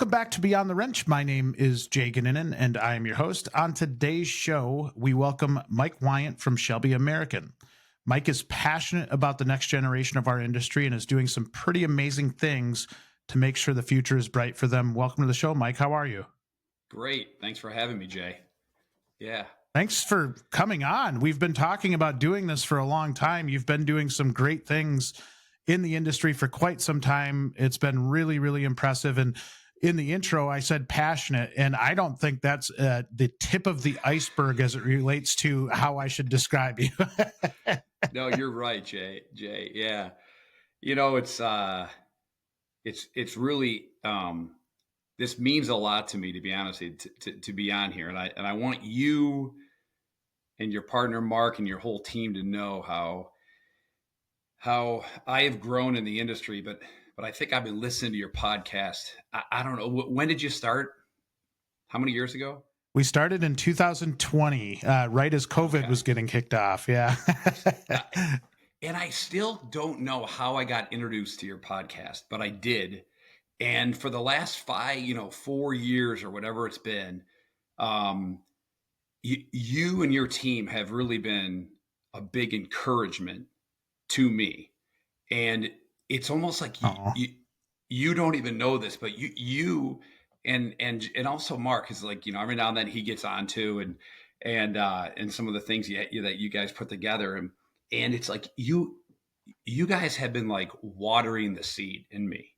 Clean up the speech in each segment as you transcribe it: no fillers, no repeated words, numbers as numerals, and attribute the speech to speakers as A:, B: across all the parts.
A: Welcome back to Beyond the Wrench. My name is Jay Goninen, and I am your host. On today's show, we welcome Mike.wiant from Shelby American. Mike is passionate about the next generation of our industry and is doing some pretty amazing things to make sure the future is bright for them. Welcome to the show, Mike. How are you?
B: Great. Thanks for having me, Jay. Yeah.
A: Thanks for coming on. We've been talking about doing this for a long time. You've been doing some great things in the industry for quite some time. It's been really, really impressive. And in the intro, I said passionate, and I don't think that's the tip of the iceberg as it relates to how I should describe you.
B: No, you're right, Jay. Yeah. You know, it's really, this means a lot to me, to be honest, to be on here. And I want you and your partner, Mark, and your whole team to know how I have grown in the industry, but I think I've been listening to your podcast. I don't know. When did you start? How many years ago?
A: We started in 2020, right as COVID was getting kicked off. Yeah.
B: And I still don't know how I got introduced to your podcast, but I did. And for the last 4 years or whatever it's been, you and your team have really been a big encouragement to me. And it's almost like you don't even know this, but you and also Mark is like, every now and then he gets on to and some of the things that you guys put together. And it's like you guys have been like watering the seed in me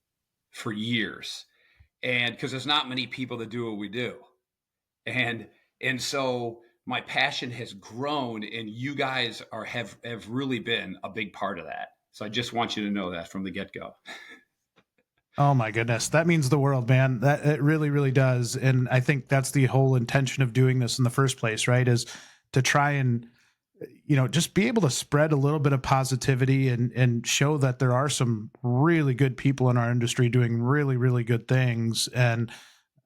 B: for years. And because there's not many people that do what we do. And so my passion has grown, and you guys have really been a big part of that. So I just want you to know that from the get-go.
A: Oh my goodness. That means the world, man. That it really, really does. And I think that's the whole intention of doing this in the first place, right? Is to try and, just be able to spread a little bit of positivity and show that there are some really good people in our industry doing really, really good things. And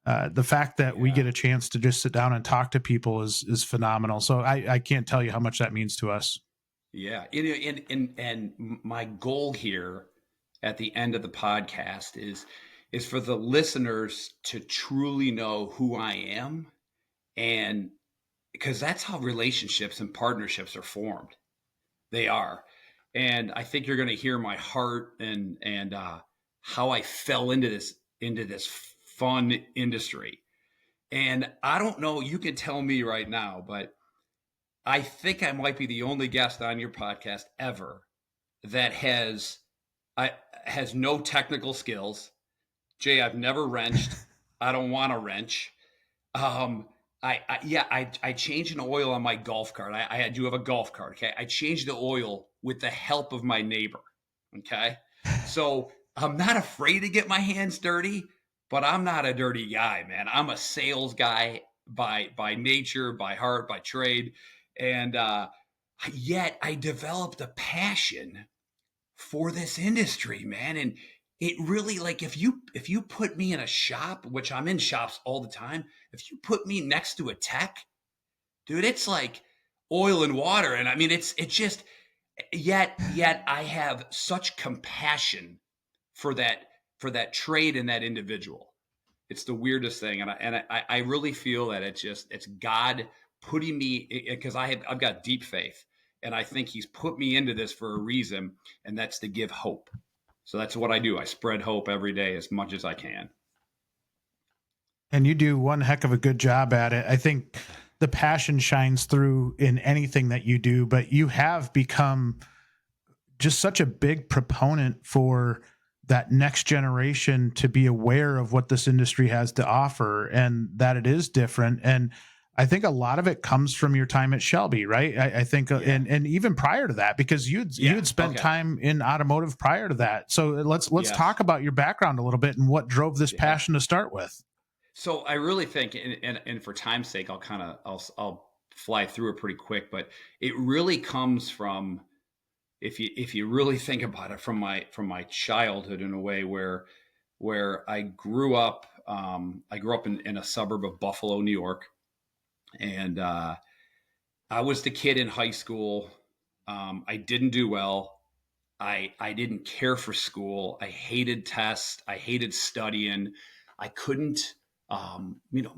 A: the fact that we get a chance to just sit down and talk to people is phenomenal. So I can't tell you how much that means to us.
B: Yeah. And my goal here at the end of the podcast is for the listeners to truly know who I am, and because that's how relationships and partnerships are formed. They are. And I think you're going to hear my heart and how I fell into this fun industry. And I don't know, you can tell me right now, but I think I might be the only guest on your podcast ever that has no technical skills. Jay, I've never wrenched. I don't want to wrench. I changed an oil on my golf cart. I do have a golf cart. Okay. I changed the oil with the help of my neighbor. Okay. So I'm not afraid to get my hands dirty, but I'm not a dirty guy, man. I'm a sales guy by nature, by heart, by trade. And, yet I developed a passion for this industry, man. And it really, like, if you put me in a shop, which I'm in shops all the time, if you put me next to a tech, dude, it's like oil and water. And I mean, it's just, yet I have such compassion for that trade and that individual. It's the weirdest thing. And I really feel that it's God putting me, because I've got deep faith, and I think he's put me into this for a reason, and that's to give hope. So that's what I do. I spread hope every day as much as I can.
A: And you do one heck of a good job at it. I think the passion shines through in anything that you do, but you have become just such a big proponent for that next generation to be aware of what this industry has to offer and that it is different. And I think a lot of it comes from your time at Shelby, right? I think, and even prior to that, because you had spent time in automotive prior to that. So let's talk about your background a little bit and what drove this passion to start with.
B: So I really think, and for time's sake, I'll fly through it pretty quick, but it really comes from, if you really think about it, from my childhood, in a way where I grew up. I grew up in a suburb of Buffalo, New York. And I was the kid in high school. I didn't do well. I didn't care for school. I hated tests. I hated studying. I couldn't, you know,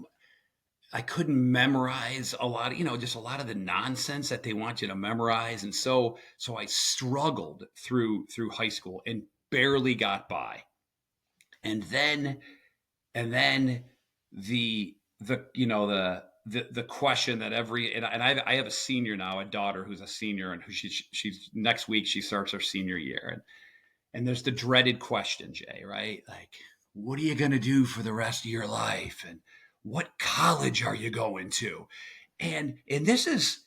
B: I couldn't memorize a lot, just a lot of the nonsense that they want you to memorize. And so I struggled through high school and barely got by. And then, the question that I have a senior now, a daughter who's a senior, and who she's next week, she starts her senior year. And there's the dreaded question, Jay, right? Like, what are you going to do for the rest of your life? And what college are you going to? And this is,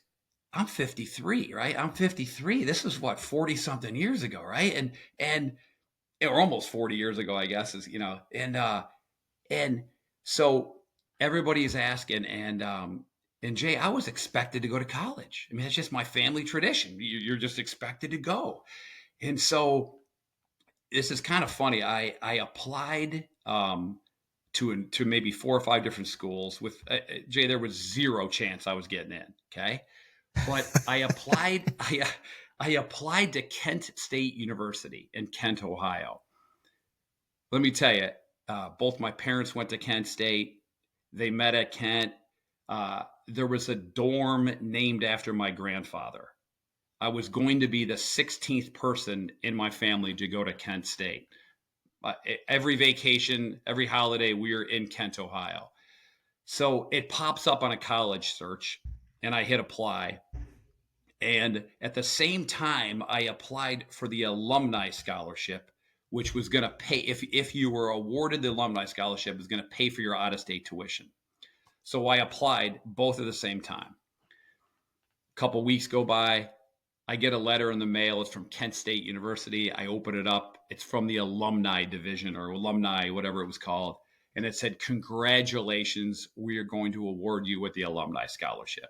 B: I'm 53, right? I'm 53. This is what, 40 something years ago, right? Or almost 40 years ago, I guess, and so everybody's asking, and Jay, I was expected to go to college. I mean, it's just my family tradition. You're just expected to go. And so this is kind of funny. I applied to maybe 4 or 5 different schools with Jay. There was zero chance I was getting in. Okay, but I applied. I applied to Kent State University in Kent, Ohio. Let me tell you, both my parents went to Kent State. They met at Kent. There was a dorm named after my grandfather. I was going to be the 16th person in my family to go to Kent State. Every vacation, every holiday, we were in Kent, Ohio. So it pops up on a college search, and I hit apply. And at the same time, I applied for the alumni scholarship, which was going to pay, if you were awarded the alumni scholarship, it was going to pay for your out-of-state tuition. So I applied both at the same time. A couple weeks go by. I get a letter in the mail. It's from Kent State University. I open it up. It's from the alumni division, or alumni, whatever it was called. And it said, "Congratulations, we are going to award you with the alumni scholarship."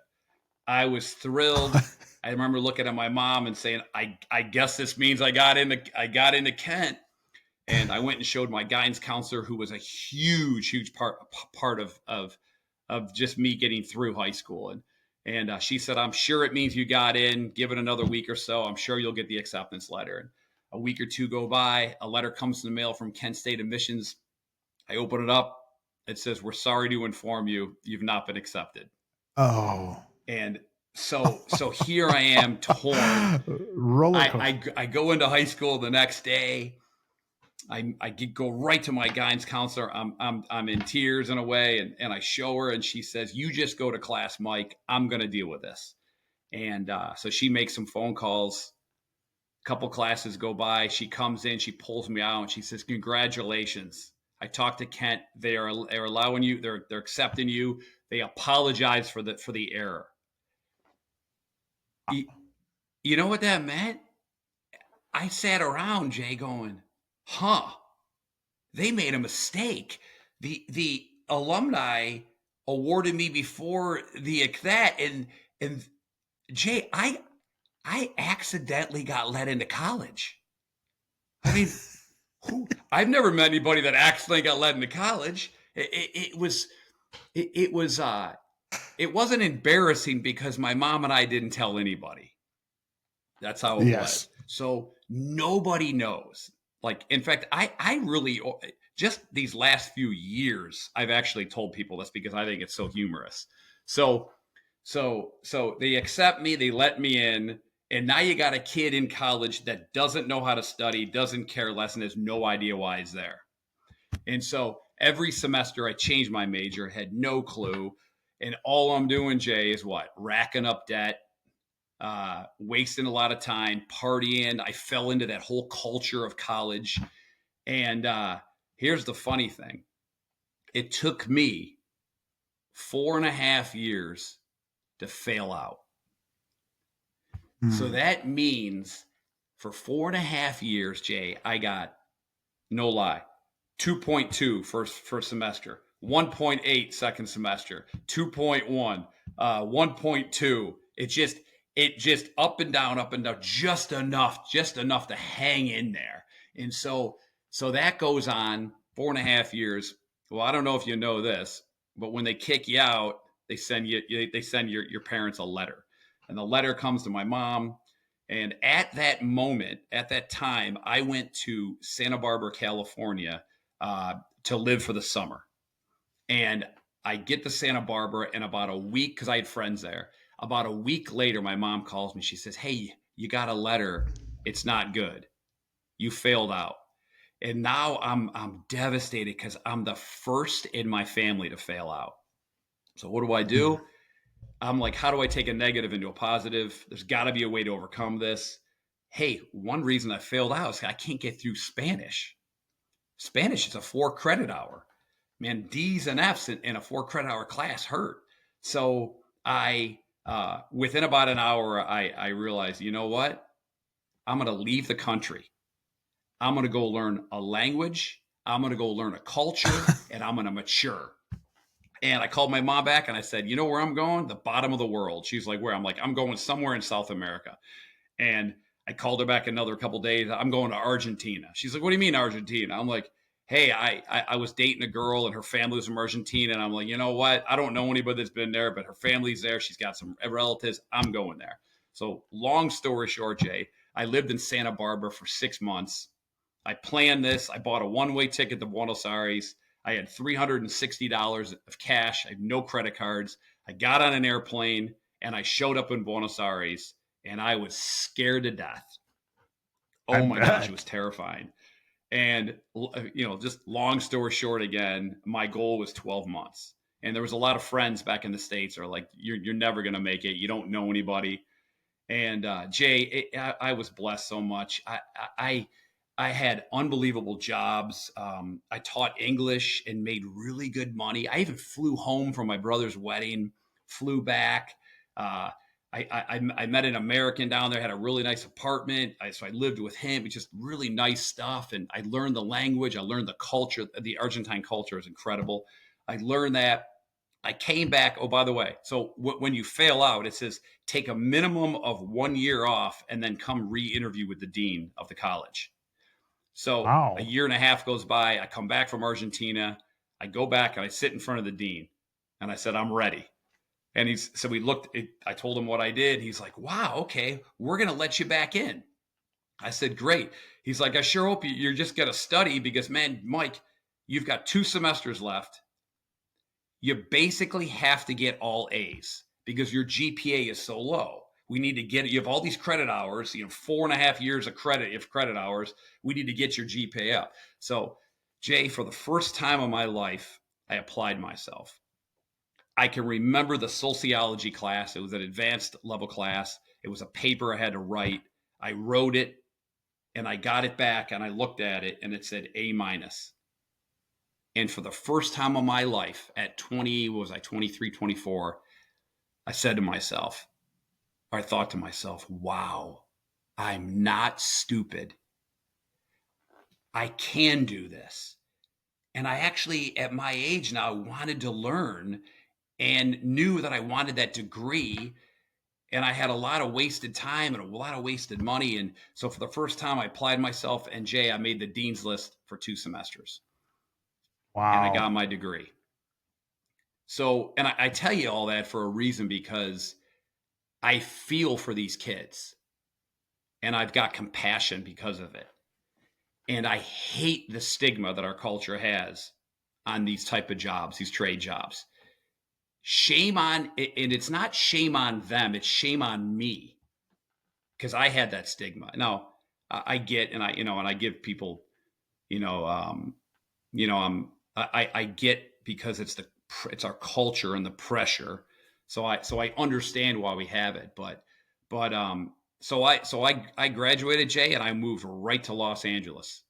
B: I was thrilled. I remember looking at my mom and saying, I guess this means I got into Kent. And I went and showed my guidance counselor, who was a huge part of just me getting through high school. And she said, "I'm sure it means you got in. Give it another week or so. I'm sure you'll get the acceptance letter." And a week or two go by. A letter comes in the mail from Kent State Admissions. I open it up. It says, "We're sorry to inform you, you've not been accepted."
A: Oh.
B: And so here I am, torn.
A: Roller coaster.
B: I go into high school the next day. I go right to my guidance counselor. I'm in tears in a way, and I show her, and she says, "You just go to class, Mike. I'm going to deal with this." And so she makes some phone calls. A couple classes go by. She comes in, she pulls me out, and she says, "Congratulations. I talked to Kent. They're allowing you. They're accepting you. They apologize for the error." You know what that meant? I sat around, Jay, going, they made a mistake. The alumni awarded me before that, and Jay, I accidentally got let into college. I mean, I've never met anybody that accidentally got let into college. It wasn't embarrassing because my mom and I didn't tell anybody. That's how it was. So nobody knows. Like, in fact, I really, just these last few years, I've actually told people this because I think it's so humorous. So they accept me, they let me in, and now you got a kid in college that doesn't know how to study, doesn't care less, and has no idea why he's there. And so every semester I changed my major, had no clue. And all I'm doing, Jay, is what? Racking up debt, wasting a lot of time, partying. I fell into that whole culture of college. And here's the funny thing. It took me 4.5 years to fail out. So that means for 4.5 years, Jay, I got, no lie, 2.2 first semester, 1.8 second semester, 2.1, 1.2. It just up and down, just enough to hang in there. And so that goes on 4.5 years. Well, I don't know if you know this, but when they kick you out, they send your parents a letter. And the letter comes to my mom. And at that moment, at that time, I went to Santa Barbara, California, to live for the summer. And I get to Santa Barbara, and about a week, because I had friends there, about a week later, my mom calls me. She says, "Hey, you got a letter. It's not good. You failed out." And now I'm devastated because I'm the first in my family to fail out. So what do I do? I'm like, how do I take a negative into a positive? There's got to be a way to overcome this. Hey, one reason I failed out is I can't get through Spanish. Spanish is a 4 credit hour. Man, D's and F's in a 4 credit hour class hurt. So within about an hour, I realized, you know what? I'm going to leave the country. I'm going to go learn a language. I'm going to go learn a culture, and I'm going to mature. And I called my mom back and I said, you know where I'm going? The bottom of the world. She's like, where? I'm like, I'm going somewhere in South America. And I called her back another couple of days. I'm going to Argentina. She's like, what do you mean Argentina? I'm like, hey, I was dating a girl and her family was from Argentina. And I'm like, you know what? I don't know anybody that's been there, but her family's there. She's got some relatives. I'm going there. So long story short, Jay, I lived in Santa Barbara for 6 months. I planned this. I bought a one-way ticket to Buenos Aires. I had $360 of cash. I had no credit cards. I got on an airplane and I showed up in Buenos Aires and I was scared to death. Oh my gosh, it was terrifying. And, just long story short, again, my goal was 12 months. And there was a lot of friends back in the States that are like, you're never going to make it. You don't know anybody. And Jay, I was blessed so much. I had unbelievable jobs. I taught English and made really good money. I even flew home from my brother's wedding, flew back. I met an American down there, had a really nice apartment. So I lived with him. It's just really nice stuff. And I learned the language. I learned the culture. The Argentine culture is incredible. I learned that. I came back. Oh, by the way, so when you fail out, it says take a minimum of 1 year off and then come re-interview with the dean of the college. So
A: Wow.
B: a year and a half goes by. I come back from Argentina. I go back and I sit in front of the dean and I said, I'm ready. And I told him what I did. He's like, wow, okay, we're going to let you back in. I said, great. He's like, I sure hope you're just going to study because, man, Mike, you've got 2 semesters left. You basically have to get all A's because your GPA is so low. We need to you have all these credit hours, 4.5 years of credit hours. We need to get your GPA up. So, Jay, for the first time in my life, I applied myself. I can remember the sociology class. It was an advanced level class. It was a paper I had to write. I wrote it and I got it back and I looked at it and it said A-. And for the first time in my life at 23, 24, I said to myself, I thought to myself, wow, I'm not stupid. I can do this. And I actually, at my age now, wanted to learn and knew that I wanted that degree. And I had a lot of wasted time and a lot of wasted money. And so for the first time, I applied myself. And Jay, I made the dean's list for 2 semesters. And I
A: Wow.
B: got my degree. So, and I tell you all that for a reason because I feel for these kids and I've got compassion because of it. And I hate the stigma that our culture has on these type of jobs, these trade jobs. Shame on, and it's not shame on them, it's shame on me because I had that stigma. Now I get, and I give people, I get because it's our culture and the pressure. So I understand why we have it, but so I graduated, Jay, and I moved right to Los Angeles.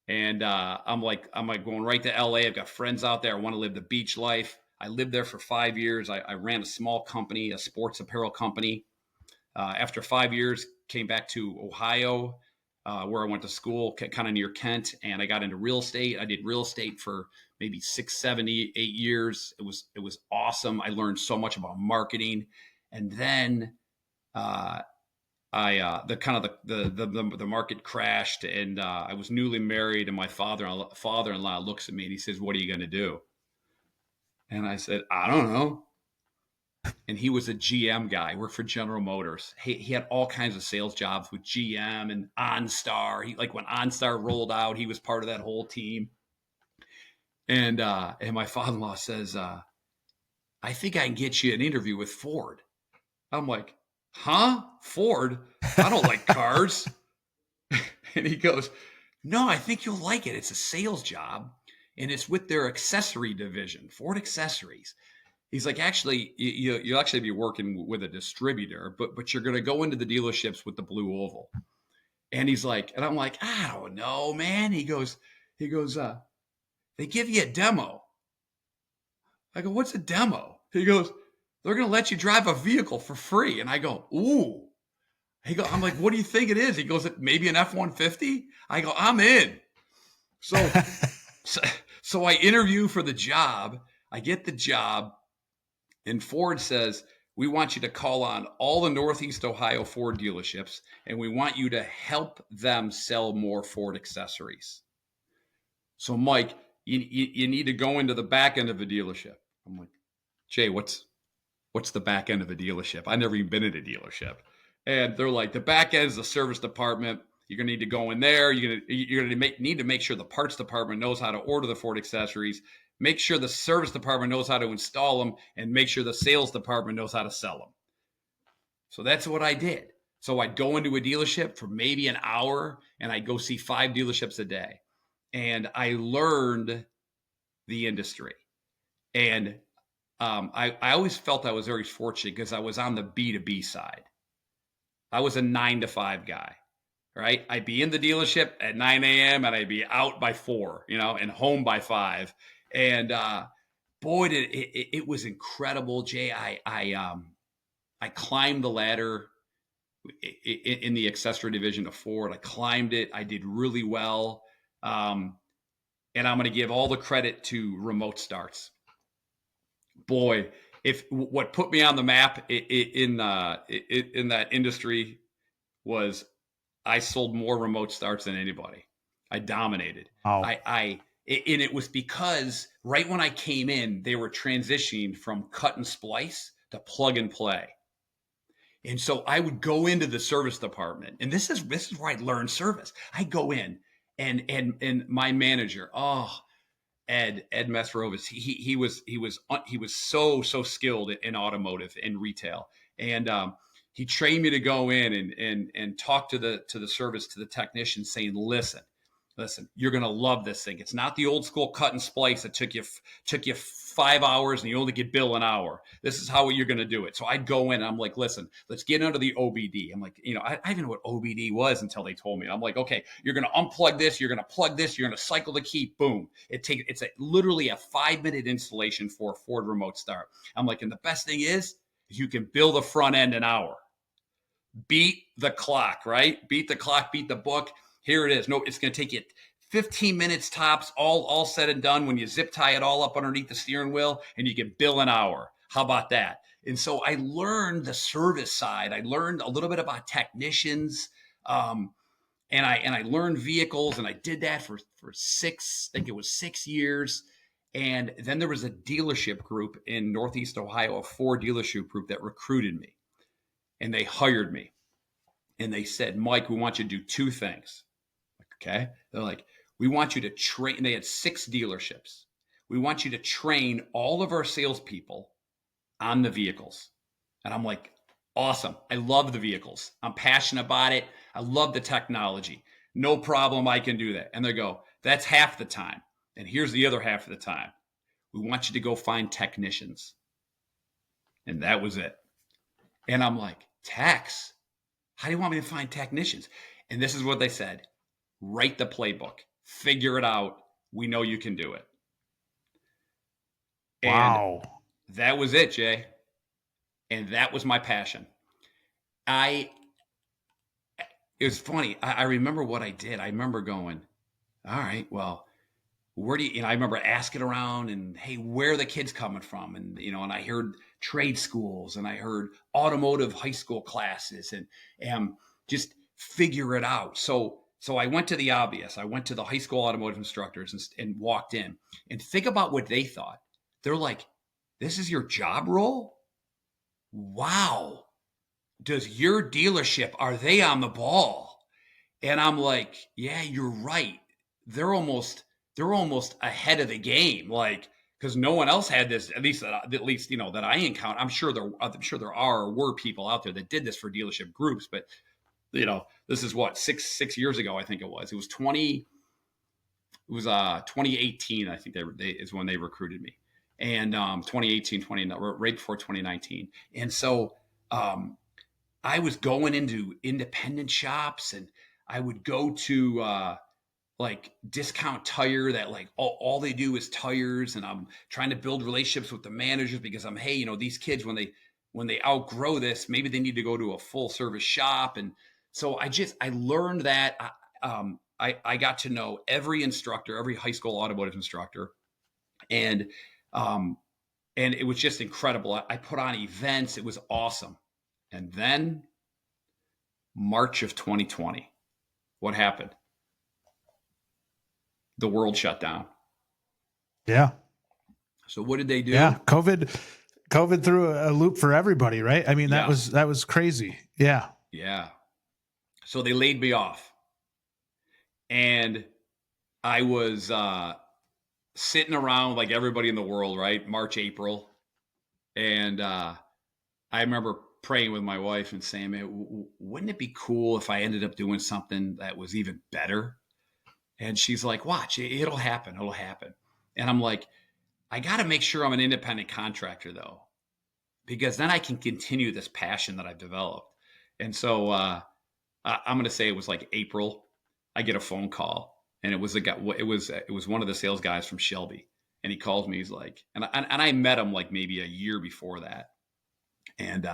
B: And I'm like going right to LA. I've got friends out there. I want to live the beach life. I lived there for 5 years. I ran a small company, a sports apparel company. After 5 years, came back to Ohio, where I went to school, kind of near Kent, and I got into real estate. I did real estate for maybe 6, 7, 8 years. It was awesome. I learned so much about marketing, and then the market crashed, and I was newly married, and my father-in-law looks at me and he says, "What are you going to do?" And I said, "I don't know." And he was a GM guy, worked for General Motors. He had all kinds of sales jobs with GM and OnStar. When OnStar rolled out, he was part of that whole team. And my father-in-law says, I think I can get you an interview with Ford. I'm like, huh? Ford? I don't like cars. And he goes, no, I think you'll like it. It's a sales job, and it's with their accessory division, Ford Accessories. He's like, actually, you'll actually be working with a distributor, but you're going to go into the dealerships with the blue oval. And he's like, and I'm like, I don't know, man. He goes, they give you a demo. I go, what's a demo? He goes, they're going to let you drive a vehicle for free. And I go, ooh. I'm like, what do you think it is? He goes, maybe an F-150. I go, I'm in. So, so I interview for the job. I get the job, and Ford says, we want you to call on all the Northeast Ohio Ford dealerships, and we want you to help them sell more Ford accessories. So, Mike, you need to go into the back end of a dealership. I'm like, Jay, what's the back end of a dealership? I've never even been in a dealership. And they're like, the back end is the service department. You're going to need to go in there. You're going to need to make sure the parts department knows how to order the Ford accessories, make sure the service department knows how to install them, and make sure the sales department knows how to sell them. So that's what I did. So I'd go into a dealership for maybe an hour, and I'd go see 5 dealerships a day. And I learned the industry. And I always felt I was very fortunate because I was on the B2B side. I was a 9 to 5 guy, right? I'd be in the dealership at 9 a.m. and I'd be out by 4, and home by 5. And boy, it was incredible, Jay. I climbed the ladder in the accessory division of Ford. I climbed it. I did really well. And I'm going to give all the credit to remote starts. Boy, if what put me on the map in that industry was I sold more remote starts than anybody. I dominated.
A: Wow.
B: And it was because right when I came in, they were transitioning from cut and splice to plug and play. And so I would go into the service department, and this is where I learned service. I go in, and my manager, Ed Mesrovis, he was so skilled in automotive and retail, and he trained me to go in and talk to the service, to the technician, saying, listen, you're gonna love this thing. It's not the old school cut and splice that took you 5 hours and you only get billed an hour. This is how you're gonna do it. So I'd go in and I'm like, listen, let's get under the OBD. I'm like, I didn't know what OBD was until they told me. I'm like, okay, you're gonna unplug this, you're gonna plug this, you're gonna cycle the key, boom. It's literally a 5-minute installation for a Ford remote start. I'm like, and the best thing is you can bill the front end an hour. Beat the clock, right? Beat the clock, beat the book. Here it is. No, it's going to take you 15 minutes tops, all said and done, when you zip tie it all up underneath the steering wheel, and you can bill an hour. How about that? And so I learned the service side. I learned a little bit about technicians, and I learned vehicles, and I did that for 6 years. And then there was a dealership group in Northeast Ohio, a Ford dealership group that recruited me, and they hired me. And they said, Mike, we want you to do 2 things. Okay. They're like, we want you to train. They had 6 dealerships. We want you to train all of our salespeople on the vehicles. And I'm like, awesome. I love the vehicles. I'm passionate about it. I love the technology. No problem. I can do that. And they go, that's half the time. And here's the other half of the time. We want you to go find technicians. And that was it. And I'm like, techs? How do you want me to find technicians? And this is what they said. Write the playbook. Figure it out. We know you can do it.
A: Wow.
B: And that was it, Jay. And that was my passion. It was funny. I remember what I did. I remember going, all right, well, where do you, I remember asking around and, hey, where are the kids coming from? And, and I heard trade schools, and I heard automotive high school classes, and just figure it out. So I went to the obvious. I went to the high school automotive instructors and walked in, and think about what they thought. They're like, this is your job role? Wow. Does your dealership, are they on the ball? And I'm like, yeah, you're right. They're almost they're almost ahead of the game, like, because no one else had this, at least you know that I encountered. I'm sure there are or were people out there that did this for dealership groups, but you know, this is what, six years ago, I think it was. It was 2018, I think they is when they recruited me. And 2018, right before 2019. And so I was going into independent shops, and I would go to like Discount Tire that like all they do is tires, and I'm trying to build relationships with the managers because I'm, hey, you know, these kids when they outgrow this, maybe they need to go to a full service shop. And so I learned that I got to know every instructor, every high school automotive instructor, and um, and it was just incredible. I put on events. It was awesome. And then March of 2020, what happened? The world shut down.
A: Yeah.
B: So what did they do?
A: Yeah. COVID threw a loop for everybody, right? I mean, that was crazy. Yeah.
B: Yeah. So they laid me off. And I was sitting around like everybody in the world, right? March, April. And I remember praying with my wife and saying, man, wouldn't it be cool if I ended up doing something that was even better? And she's like, watch, it'll happen. It'll happen. And I'm like, I got to make sure I'm an independent contractor, though, because then I can continue this passion that I've developed. And so I'm going to say it was like April. I get a phone call, and it was a guy. It was one of the sales guys from Shelby, and he calls me. He's like, and I met him like maybe a year before that, and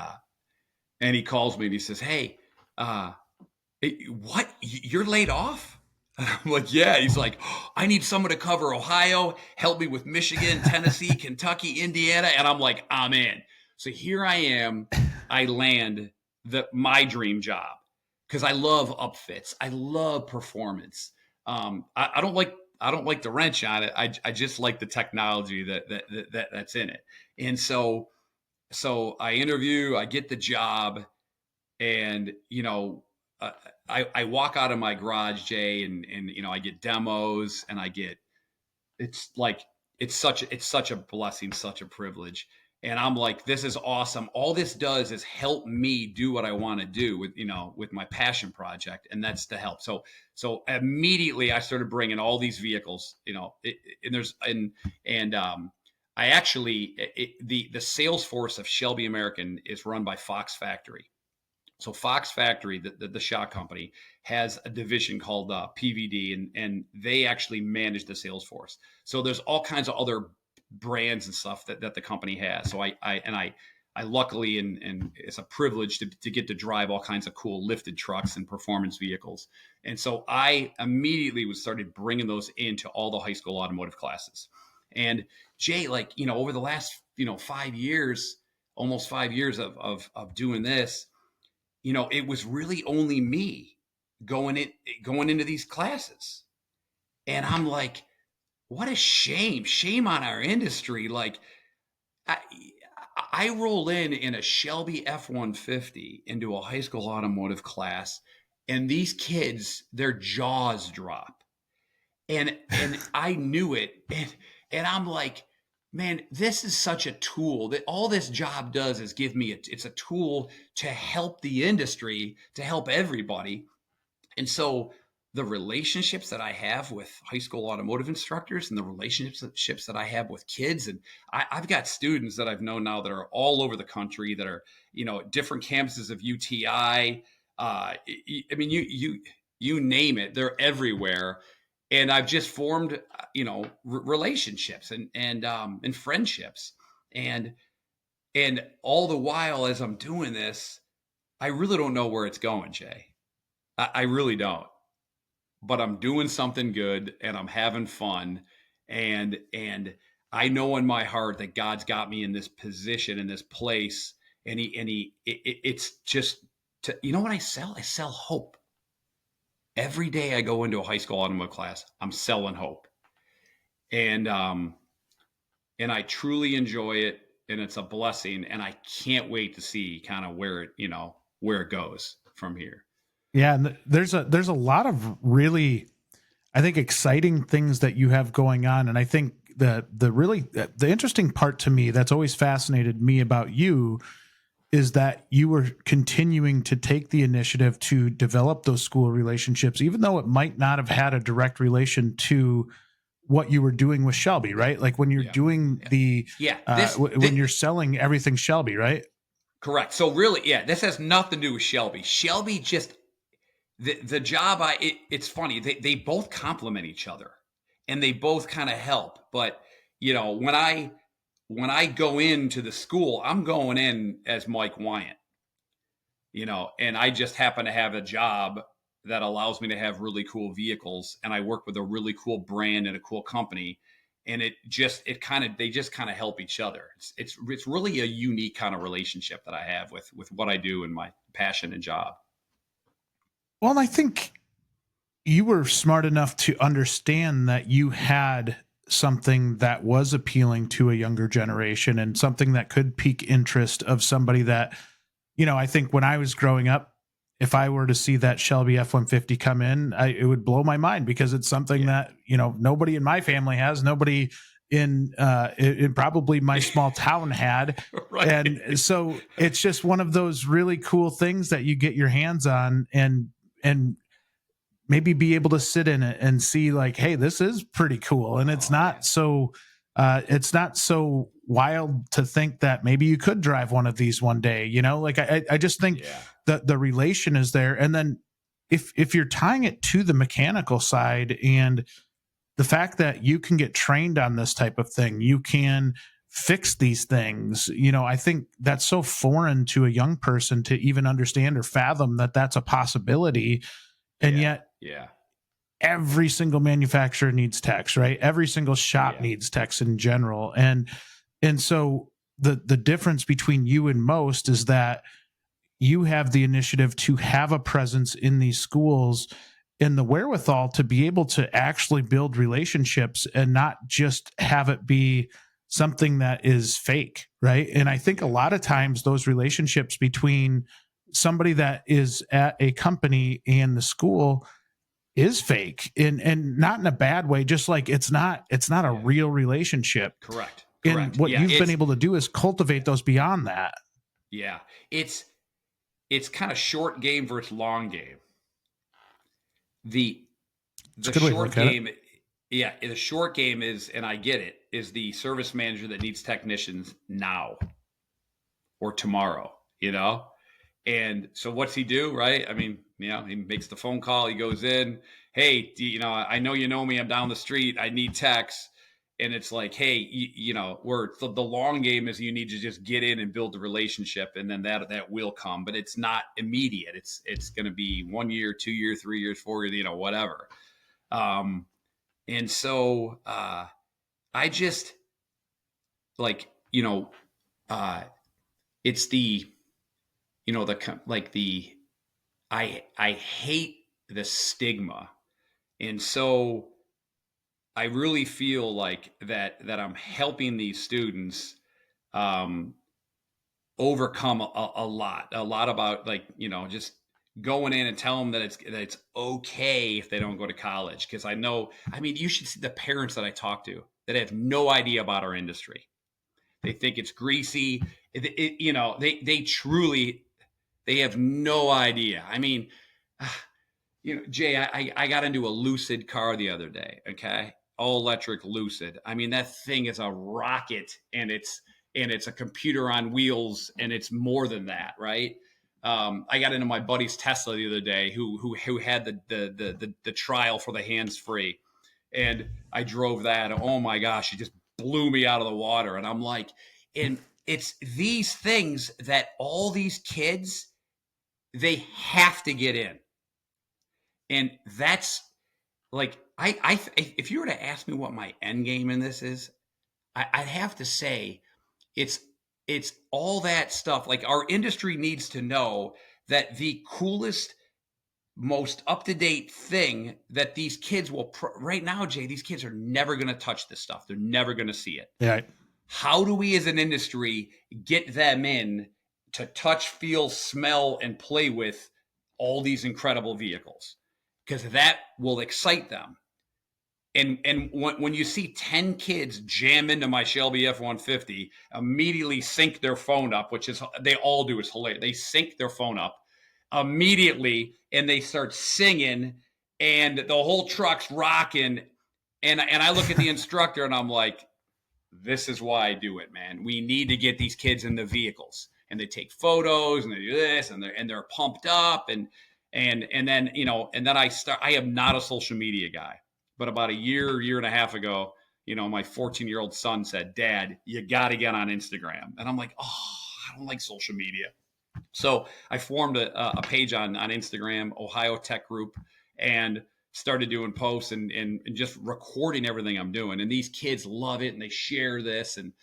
B: he calls me and he says, hey, what? You're laid off? I'm like, yeah. He's like, oh, I need someone to cover Ohio, help me with Michigan, Tennessee, Kentucky, Indiana. And I'm like, I'm in. So here I am. I land my dream job because I love upfits. I love performance. I don't like the wrench on it. I just like the technology that's in it. And so I interview, I get the job, and you know, I walk out of my garage, Jay, and you know, I get demos, and it's such a blessing, such a privilege. And I'm like, this is awesome. All this does is help me do what I want to do with my passion project, and that's to help. So immediately I started bringing all these vehicles, I actually the sales force of Shelby American is run by Fox Factory. So Fox Factory, the shock company, has a division called PVD, and they actually manage the sales force. So there's all kinds of other brands and stuff that the company has. So I luckily, and it's a privilege to get to drive all kinds of cool lifted trucks and performance vehicles. And so I immediately started bringing those into all the high school automotive classes. And Jay, like, over the last, 5 years, almost 5 years of doing this, it was really only me going into these classes. And I'm like, what a shame on our industry. Like I roll in a Shelby F-150 into a high school automotive class, and these kids, their jaws drop. And I knew it. And I'm like, man, this is such a tool that all this job does is give me it's a tool to help the industry, to help everybody. And so the relationships that I have with high school automotive instructors and the relationships that I have with kids, and I've got students that I've known now that are all over the country, that are, different campuses of UTI. I mean, you name it, they're everywhere. And I've just formed, relationships and friendships, and all the while as I'm doing this, I really don't know where it's going, Jay. I really don't, but I'm doing something good and I'm having fun, and I know in my heart that God's got me in this position, in this place, and it's just you know what I sell? I sell hope. Every day I go into a high school automotive class, I'm selling hope. And I truly enjoy it, and it's a blessing, and I can't wait to see kind of where it goes from here.
A: Yeah, and there's a lot of really I think exciting things that you have going on. And I think the interesting part to me that's always fascinated me about you is that you were continuing to take the initiative to develop those school relationships, even though it might not have had a direct relation to what you were doing with Shelby, right? Like when you're
B: Yeah.
A: doing when you're selling everything Shelby, right?
B: Correct. So really, yeah, this has nothing to do with Shelby. Shelby just the job it's funny. They both complement each other and they both kind of help. But when I go into the school, I'm going in as Mike.Wiant, and I just happen to have a job that allows me to have really cool vehicles, and I work with a really cool brand and a cool company, and they just kind of help each other. It's really a unique kind of relationship that I have with what I do and my passion and job.
A: Well, I think you were smart enough to understand that you had something that was appealing to a younger generation and something that could pique interest of somebody that, I think when I was growing up, if I were to see that Shelby F-150 come in, it would blow my mind because it's something that, nobody in my family has, nobody in probably my small town had.
B: Right.
A: And so it's just one of those really cool things that you get your hands on and maybe be able to sit in it and see like, hey, this is pretty cool. And it's not so wild to think that maybe you could drive one of these one day, like I just think that the relation is there. And then if you're tying it to the mechanical side and the fact that you can get trained on this type of thing, you can fix these things, I think that's so foreign to a young person to even understand or fathom that that's a possibility. And yet every single manufacturer needs techs, right? Every single shop needs techs in general. And so the difference between you and most is that you have the initiative to have a presence in these schools and the wherewithal to be able to actually build relationships and not just have it be something that is fake, right? And I think a lot of times those relationships between somebody that is at a company and the school is fake and not in a bad way, just like it's not a real relationship.
B: Correct.
A: And what you've been able to do is cultivate those beyond that.
B: Yeah. It's kind of short game versus long game. The short game, the short game is, and I get it, is the service manager that needs technicians now or tomorrow, And so what's he do, right? I mean, he makes the phone call, he goes in, hey, I know me, I'm down the street, I need techs. And it's like, hey, the long game is you need to just get in and build the relationship, and then that will come. But it's not immediate. It's going to be 1 year, 2 years, 3 years, 4 years, whatever. And so I just like, it's the, I hate the stigma, and so I really feel like that I'm helping these students overcome a lot about just going in and tell them that it's okay if they don't go to college. Because you should see the parents that I talk to that have no idea about our industry. They think it's greasy. They truly, they have no idea. Jay, I got into a Lucid car the other day. Okay. All electric Lucid. That thing is a rocket, and it's a computer on wheels, and it's more than that, right? I got into my buddy's Tesla the other day, who had the trial for the hands-free, and I drove that. Oh my gosh, it just blew me out of the water. And I'm like, and it's these things that all these kids, they have to get in, and that's like if you were to ask me what my end game in this is, I'd have to say it's all that stuff. Like, our industry needs to know that the coolest, most up-to-date thing that these kids will right now, Jay, these kids are never going to touch this stuff. They're never going to see it.
A: Yeah.
B: How do we as an industry get them in to touch, feel, smell, and play with all these incredible vehicles? Because that will excite them. and when you see 10 kids jam into my Shelby F-150, immediately sync their phone up, which is they all do, is hilarious. They sync their phone up immediately and they start singing and the whole truck's rocking. And I look at the instructor and I'm like, this is why I do it, man. We need to get these kids in the vehicles, and they take photos and they do this and they're pumped up and then, you know, and then I am not a social media guy, but about a year and a half ago, you know, my 14-year-old son said, Dad, you got to get on Instagram. And I'm like, oh, I don't like social media. So I formed a page on Instagram, Ohio Tech Group, and started doing posts and just recording everything I'm doing. And these kids love it and they share this and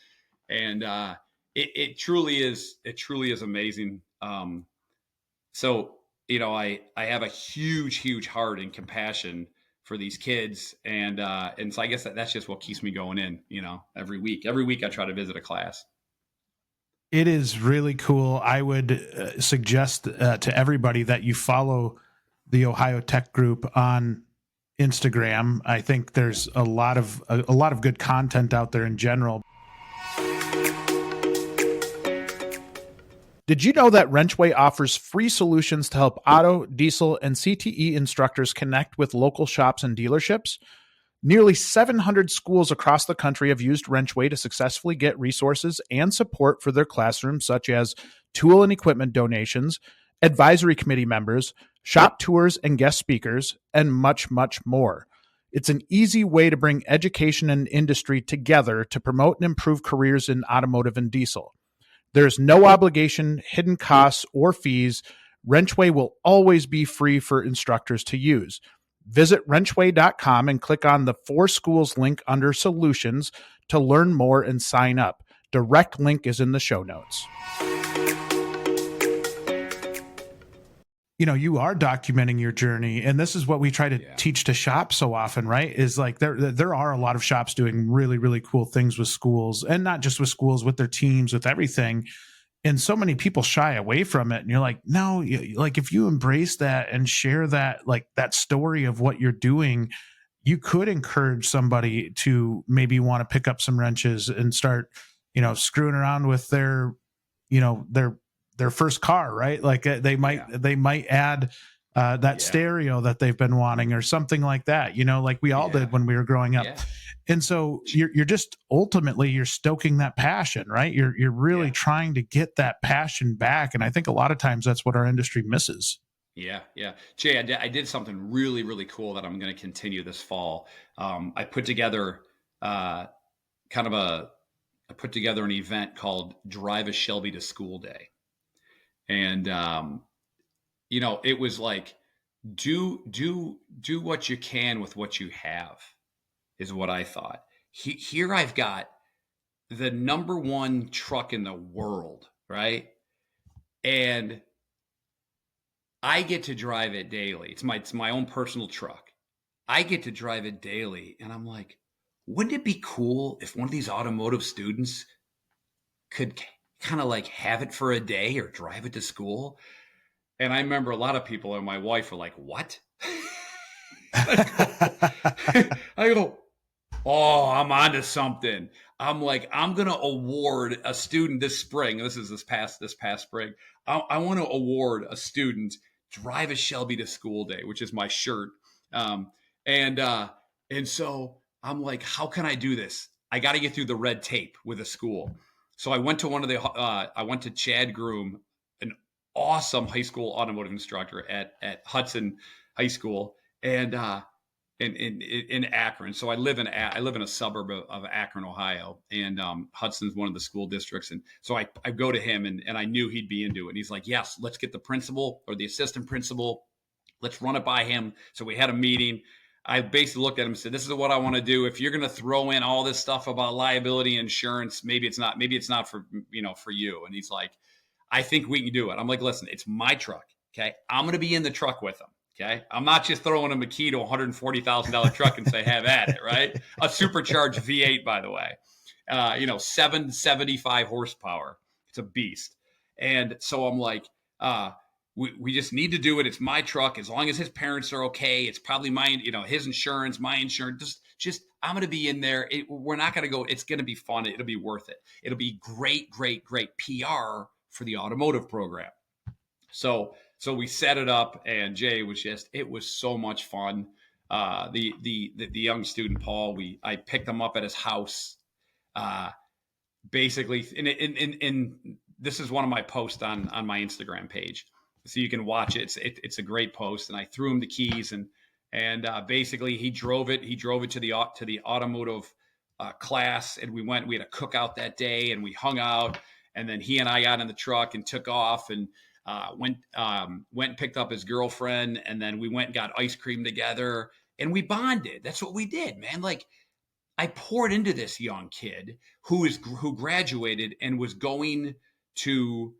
B: it truly is amazing. So, you know, I have a huge heart and compassion for these kids. And so I guess that's just what keeps me going in, you know, every week I try to visit a class.
A: It is really cool. I would suggest to everybody that you follow the Ohio Tech Group on Instagram. I think there's a lot of good content out there in general. Did you know that WrenchWay offers free solutions to help auto, diesel, and CTE instructors connect with local shops and dealerships? Nearly 700 schools across the country have used WrenchWay to successfully get resources and support for their classrooms, such as tool and equipment donations, advisory committee members, shop tours and guest speakers, and much more. It's an easy way to bring education and industry together to promote and improve careers in automotive and diesel. There's no obligation, hidden costs, or fees. WrenchWay will always be free for instructors to use. Visit wrenchway.com and click on the For Schools link under Solutions to learn more and sign up. Direct link is in the show notes. You know, you are documenting your journey, and this is what we try to teach to shops so often, right? Is like there are a lot of shops doing really cool things with schools, and not just with schools, with their teams, with everything. And so many people shy away from it. And you're like, no, like if you embrace that and share that, like that story of what you're doing, you could encourage somebody to maybe want to pick up some wrenches and start, you know, screwing around with their, you know, their first car, right? Like they might add that stereo that they've been wanting or something like that, you know, like we all did when we were growing up. Yeah. And so you're just ultimately you're stoking that passion, right? You're really trying to get that passion back. And I think a lot of times that's what our industry misses.
B: Yeah. Jay, I did something really cool that I'm going to continue this fall. I put together I put together an event called Drive a Shelby to School Day. And, you know, it was like, do what you can with what you have is what I thought. Here I've got the number one truck in the world, right? And I get to drive it daily. It's my own personal truck. I get to drive it daily. And I'm like, wouldn't it be cool if one of these automotive students could kind of like have it for a day or drive it to school? And I remember a lot of people and my wife were like, what? I go, oh, I'm onto something. I'm like, I'm going to award a student this spring. This past spring. I want to award a student Drive a Shelby to School Day, which is my shirt. And so I'm like, how can I do this? I got to get through the red tape with a school. So I went to I went to Chad Groom, an awesome high school automotive instructor at Hudson High School, and in Akron. So I live in a suburb of Akron, Ohio, and Hudson's one of the school districts. And so I go to him, and I knew he'd be into it. And he's like, yes, let's get the principal or the assistant principal. Let's run it by him. So we had a meeting. I basically looked at him and said, this is what I want to do. If you're going to throw in all this stuff about liability insurance, maybe it's not for you. And he's like, I think we can do it. I'm like, listen, it's my truck. Okay. I'm going to be in the truck with him. Okay. I'm not just throwing him a key to a $140,000 truck and say, have at it. Right. A supercharged V8, by the way, 775 horsepower. It's a beast. And so I'm like, we just need to do it. It's my truck. As long as his parents are okay, it's probably mine, his insurance, my insurance. I'm going to be in there. We're not going to go. It's going to be fun. It'll be worth it. It'll be great PR for the automotive program. So we set it up, and Jay it was so much fun. The young student, Paul, I picked him up at his house. Basically, and this is one of my posts on my Instagram page, so you can watch it. It's a great post, and I threw him the keys, and basically he drove it to the automotive class, and we had a cookout that day, and we hung out, and then he and I got in the truck and took off, and went and picked up his girlfriend, and then we went and got ice cream together, and we bonded. That's what we did, man. Like, I poured into this young kid who graduated and was going to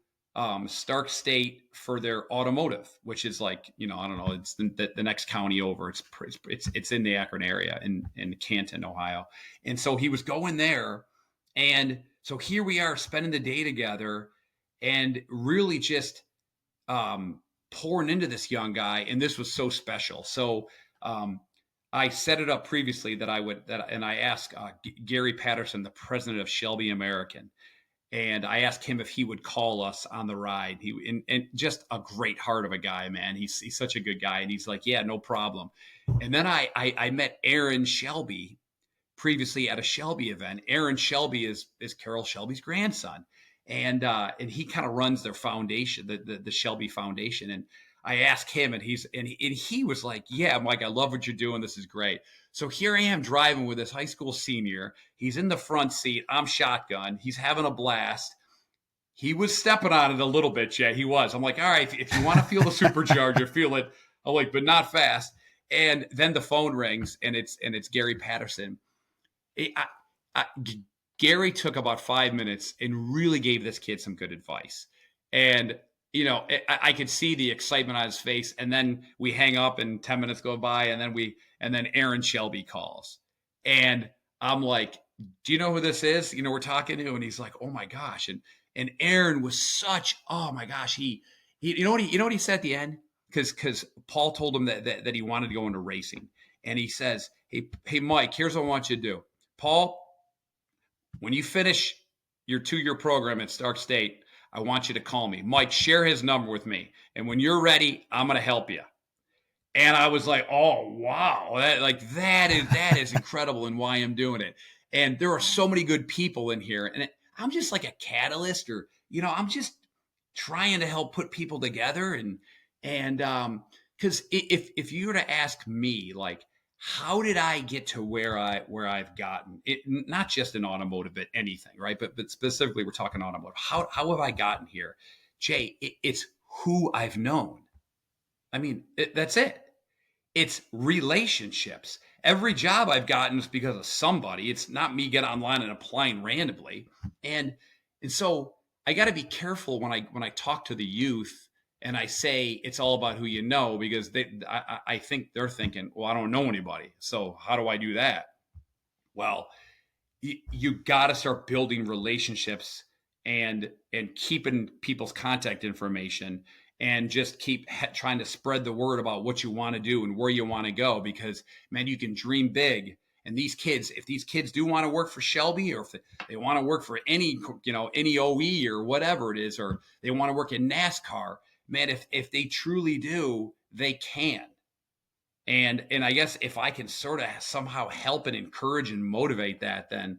B: Stark State for their automotive, which is like, I don't know, it's the next county over. It's in the Akron area in Canton, Ohio. And so he was going there. And so here we are spending the day together and really just pouring into this young guy. And this was so special. So I set it up previously and I asked Gary Patterson, the president of Shelby American, and I asked him if he would call us on the ride. And just a great heart of a guy, man. He's such a good guy, and he's like, yeah, no problem. And then I met Aaron Shelby previously at a Shelby event. Aaron Shelby is Carol Shelby's grandson, and he kind of runs their foundation, the Shelby Foundation, and I asked him, and he was like, yeah, Mike, I love what you're doing. This is great. So here I am driving with this high school senior. He's in the front seat. I'm shotgun. He's having a blast. He was stepping on it a little bit. Yeah, he was. I'm like, all right, if you want to feel the supercharger, feel it. I'm like, but not fast. And then the phone rings, and it's Gary Patterson. Gary took about 5 minutes and really gave this kid some good advice. And I could see the excitement on his face, and then we hang up and 10 minutes go by, and then Aaron Shelby calls, and I'm like, do you know who this is? We're talking to, and he's like, oh my gosh. And Aaron was oh my gosh. He what he said at the end? Cause Paul told him that he wanted to go into racing. And he says, Hey, Mike, here's what I want you to do. Paul, when you finish your 2-year program at Stark State, I want you to call me. Mike, share his number with me. And when you're ready, I'm going to help you. And I was like, oh, wow. That is incredible, and why I'm doing it. And there are so many good people in here. And I'm just like a catalyst, or, I'm just trying to help put people together. And because if you were to ask me, like, how did I get to where I've gotten it? Not just in automotive, but anything, right? But specifically, we're talking automotive. How have I gotten here, Jay? It's who I've known. I mean, that's it. It's relationships. Every job I've gotten is because of somebody. It's not me getting online and applying randomly. And so I got to be careful when I talk to the youth. And I say it's all about who you know, because I think they're thinking, well, I don't know anybody, so how do I do that? Well, you got to start building relationships and keeping people's contact information, and just keep trying to spread the word about what you want to do and where you want to go. Because, man, you can dream big. And if these kids do want to work for Shelby, or if they want to work for any OE or whatever it is, or they want to work in NASCAR, man, if they truly do, they can. And I guess if I can sort of somehow help and encourage and motivate that, then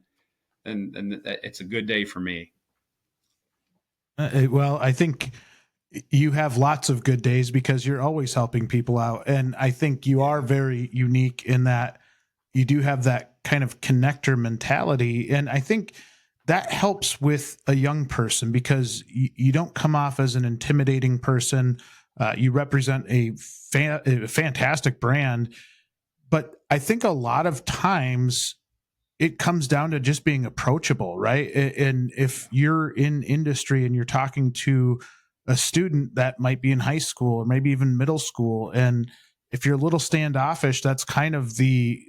B: it's a good day for me.
A: Well, I think you have lots of good days because you're always helping people out. And I think you are very unique in that you do have that kind of connector mentality. And I think that helps with a young person, because you don't come off as an intimidating person. You represent a fantastic brand, but I think a lot of times it comes down to just being approachable, right? And if you're in industry and you're talking to a student that might be in high school or maybe even middle school, and if you're a little standoffish, that's kind of the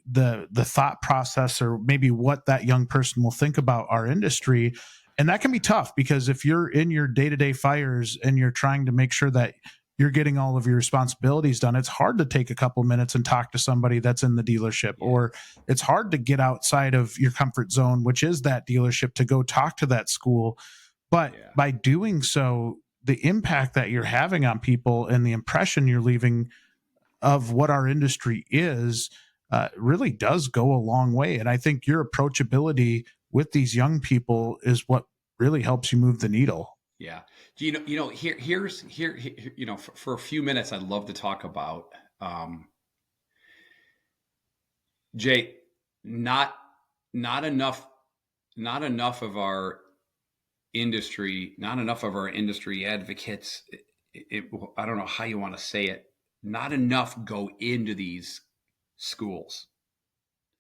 A: thought process, or maybe what that young person will think about our industry. And that can be tough, because if you're in your day-to-day fires and you're trying to make sure that you're getting all of your responsibilities done. It's hard to take a couple minutes and talk to somebody that's in the dealership, or it's hard to get outside of your comfort zone, which is that dealership, to go talk to that school. But by doing so, the impact that you're having on people and the impression you're leaving of what our industry is really does go a long way. And I think your approachability with these young people is what really helps you move the needle.
B: Yeah. Here's for a few minutes, I'd love to talk about, Jay, not enough of our industry, not enough of our industry advocates. I don't know how you want to say it. Not enough go into these schools.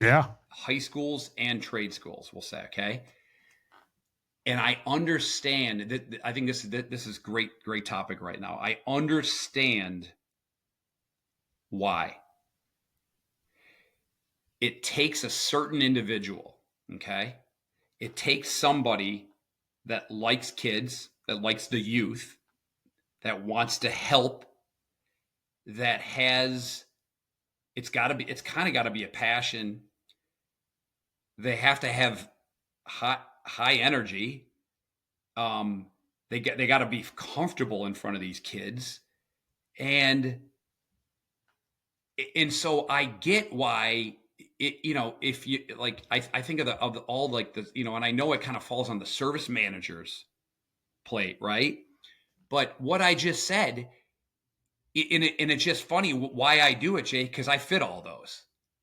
A: Yeah.
B: High schools and trade schools, we'll say, okay? And I understand that. I think this is great topic right now. I understand why. It takes a certain individual, okay? It takes somebody that likes kids, that likes the youth, that wants to help, that has, it's kind of got to be a passion. They have to have high energy. They got to be comfortable in front of these kids, and so I get why if you like, I think of all like the and I know it kind of falls on the service manager's plate, right? But what I just said, and it's just funny why I do it, Jay, because I fit all those,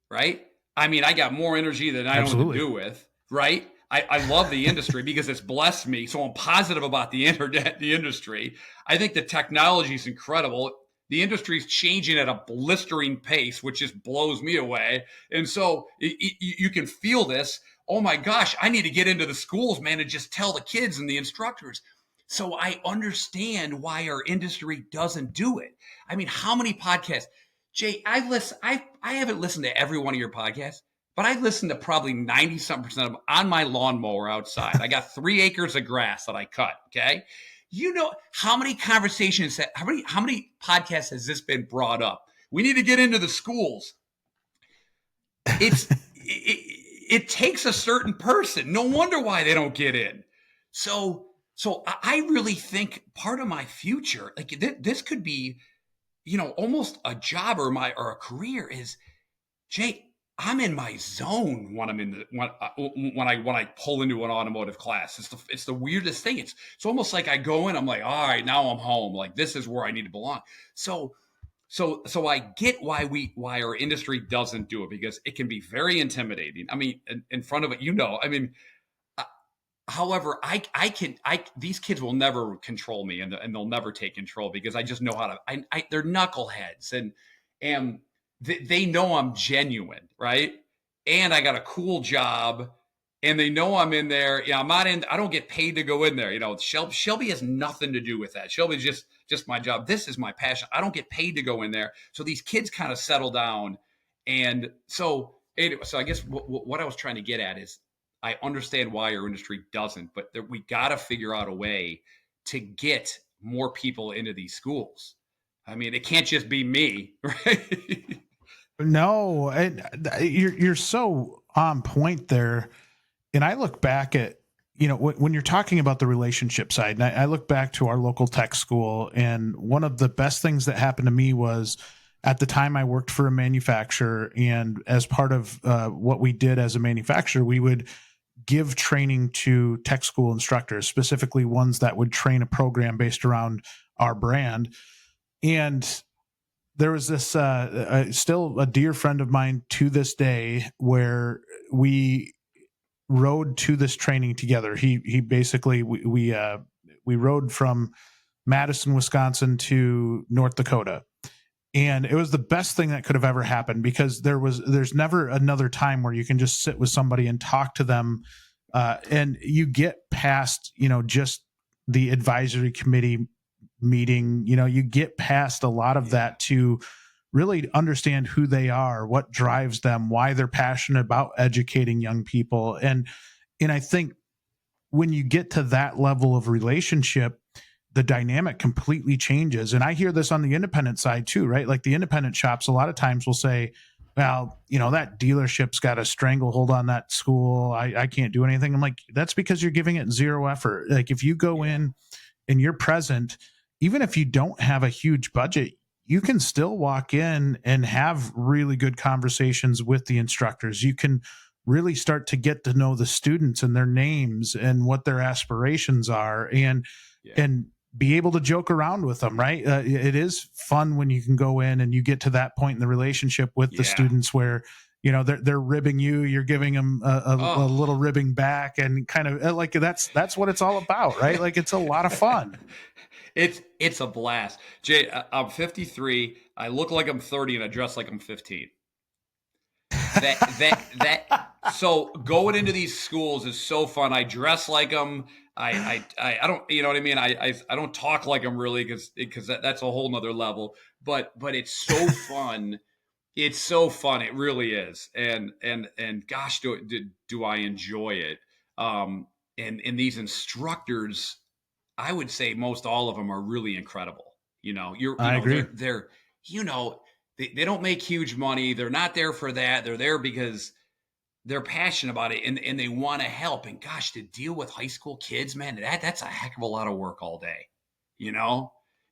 B: right? I mean, I got more energy than I know what to do with, right? I love the industry because it's blessed me. So I'm positive about the internet, the industry. I think the technology is incredible. The industry is changing at a blistering pace, which just blows me away. And so you can feel this. Oh my gosh, I need to get into the schools, man, and just tell the kids and the instructors. So I understand why our industry doesn't do it. I mean, how many podcasts? Jay, I haven't listened to every one of your podcasts, but I listened to probably 90-something% of them on my lawnmower outside. I got 3 acres of grass that I cut, okay? You know how many conversations, how many podcasts has this been brought up? We need to get into the schools. It takes a certain person. No wonder why they don't get in. So I really think part of my future, like this could be, almost a job or a career is, Jay, I'm in my zone when I'm when I pull into an automotive class. It's the weirdest thing. It's almost like I go in, I'm like, all right, now I'm home. Like this is where I need to belong. So I get why our industry doesn't do it, because it can be very intimidating. I mean, in front of it, I mean, however, these kids will never control me, and they'll never take control, because I just know how to. They're knuckleheads, and they know I'm genuine, right? And I got a cool job, and they know I'm in there. I'm not in. I don't get paid to go in there. Shelby has nothing to do with that. Shelby's just my job. This is my passion. I don't get paid to go in there. So these kids kind of settle down, and so anyway. So I guess what I was trying to get at is, I understand why our industry doesn't, but we got to figure out a way to get more people into these schools. I mean, it can't just be me, right?
A: No, you're so on point there. And I look back at, when you're talking about the relationship side, and I look back to our local tech school, and one of the best things that happened to me was, at the time I worked for a manufacturer, and as part of what we did as a manufacturer, we would give training to tech school instructors, specifically ones that would train a program based around our brand. And there was this still a dear friend of mine to this day, where we rode to this training together. He basically, we rode from Madison, Wisconsin to North Dakota. And it was the best thing that could have ever happened, because there's never another time where you can just sit with somebody and talk to them. And you get past, just the advisory committee meeting, you get past a lot of that to really understand who they are, what drives them, why they're passionate about educating young people. And I think when you get to that level of relationship, the dynamic completely changes. And I hear this on the independent side too, right? Like the independent shops a lot of times will say, well, that dealership's got a stranglehold on that school. I can't do anything. I'm like, that's because you're giving it zero effort. Like if you go in and you're present, even if you don't have a huge budget, you can still walk in and have really good conversations with the instructors. You can really start to get to know the students and their names and what their aspirations are, and be able to joke around with them, right? It is fun when you can go in and you get to that point in the relationship with the students where, they're ribbing you, you're giving them a little ribbing back, and kind of like that's what it's all about, right? Like it's a lot of fun.
B: It's a blast. Jay, I'm 53. I look like I'm 30 and I dress like I'm 15. So going into these schools is so fun. I dress like them. I don't, you know what I mean? I don't talk like them really because that's a whole nother level, but it's so fun. It's so fun. It really is. And gosh, do I enjoy it. And these instructors, I would say most all of them are really incredible.
A: I agree.
B: They're they don't make huge money. They're not there for that. They're there because they're passionate about it and they want to help. And gosh, to deal with high school kids, man, that's a heck of a lot of work all day,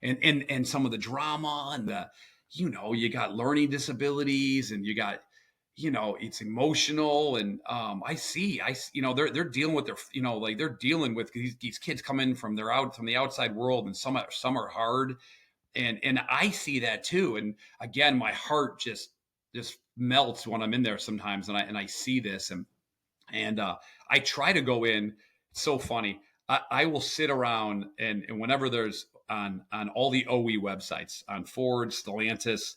B: and some of the drama and the, you got learning disabilities and you got, it's emotional. And they're dealing with their, they're dealing with these kids coming from the outside world, and some are hard. And I see that too. And again, my heart just melts when I'm in there sometimes, and I see this, and I try to go in. It's so funny. I will sit around and whenever there's on all the OE websites, on Ford, Stellantis,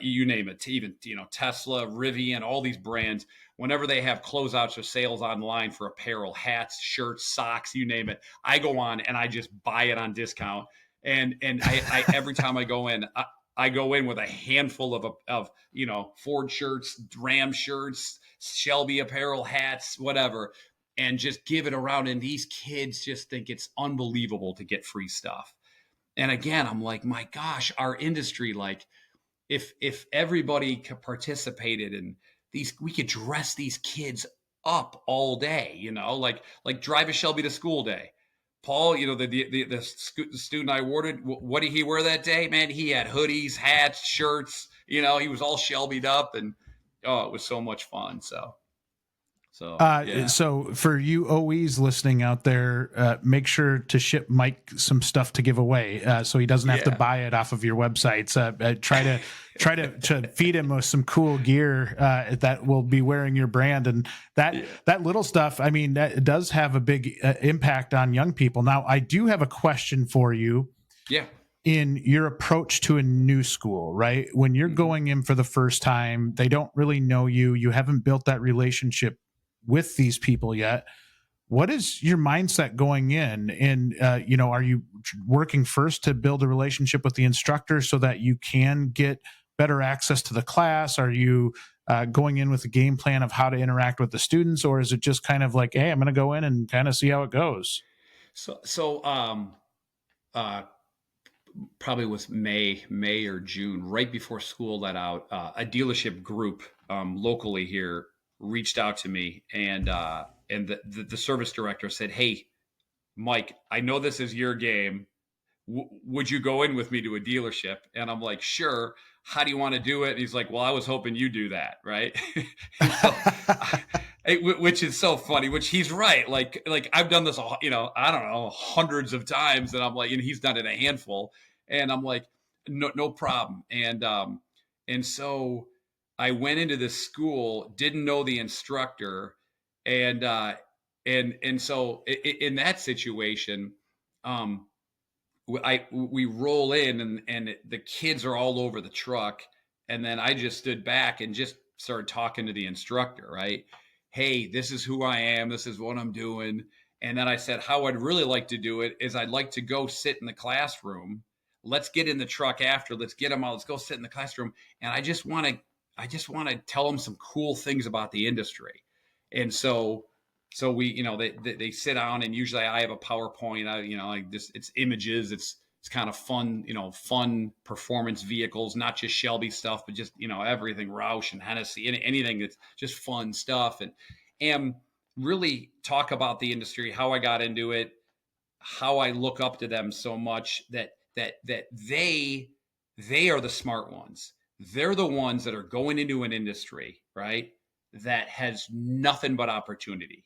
B: you name it, even Tesla, Rivian, all these brands, whenever they have closeouts or sales online for apparel, hats, shirts, socks, you name it, I go on and I just buy it on discount. And I every time I go in, I go in with a handful of Ford shirts, Ram shirts, Shelby apparel, hats, whatever, and just give it around. And these kids just think it's unbelievable to get free stuff. And again, I'm like, my gosh, our industry, like if everybody participated in these, we could dress these kids up all day, like drive a Shelby to school day. Paul, the student I awarded, what did he wear that day? Man, he had hoodies, hats, shirts. He was all Shelby'd up, and it was so much fun.
A: So for you OEs listening out there, make sure to ship Mike some stuff to give away, so he doesn't have to buy it off of your websites. Try to feed him with some cool gear that will be wearing your brand, and that little stuff. I mean, that does have a big impact on young people. Now, I do have a question for you.
B: Yeah.
A: In your approach to a new school, right? When you're going in for the first time, they don't really know you. You haven't built that relationship with these people yet. What is your mindset going in? And, are you working first to build a relationship with the instructor so that you can get better access to the class? Are you going in with a game plan of how to interact with the students? Or is it just kind of like, hey, I'm going to go in and kind of see how it goes?
B: Probably was May or June, right before school let out, a dealership group locally here reached out to me, and the service director said, "Hey, Mike, I know this is your game. Would you go in with me to a dealership?" And I'm like, "Sure. How do you want to do it?" And he's like, "Well, I was hoping you do that, right?" Which is so funny. Which he's right. Like I've done this, I don't know, hundreds of times, and I'm like, and he's done it a handful, and I'm like, no problem. And so I went into this school, didn't know the instructor, and so in that situation, we roll in and the kids are all over the truck, and then I just stood back and just started talking to the instructor, right? Hey, this is who I am. This is what I'm doing. And then I said, how I'd really like to do it is I'd like to go sit in the classroom. Let's get in the truck after. Let's get them out. Let's go sit in the classroom. And I just want to tell them some cool things about the industry. And so So they sit down, and usually I have a PowerPoint. Like this, it's images. It's kind of fun, fun performance vehicles, not just Shelby stuff, but just everything, Roush and Hennessy, anything that's just fun stuff, and really talk about the industry, how I got into it, how I look up to them so much that they are the smart ones. They're the ones that are going into an industry, right, that has nothing but opportunity.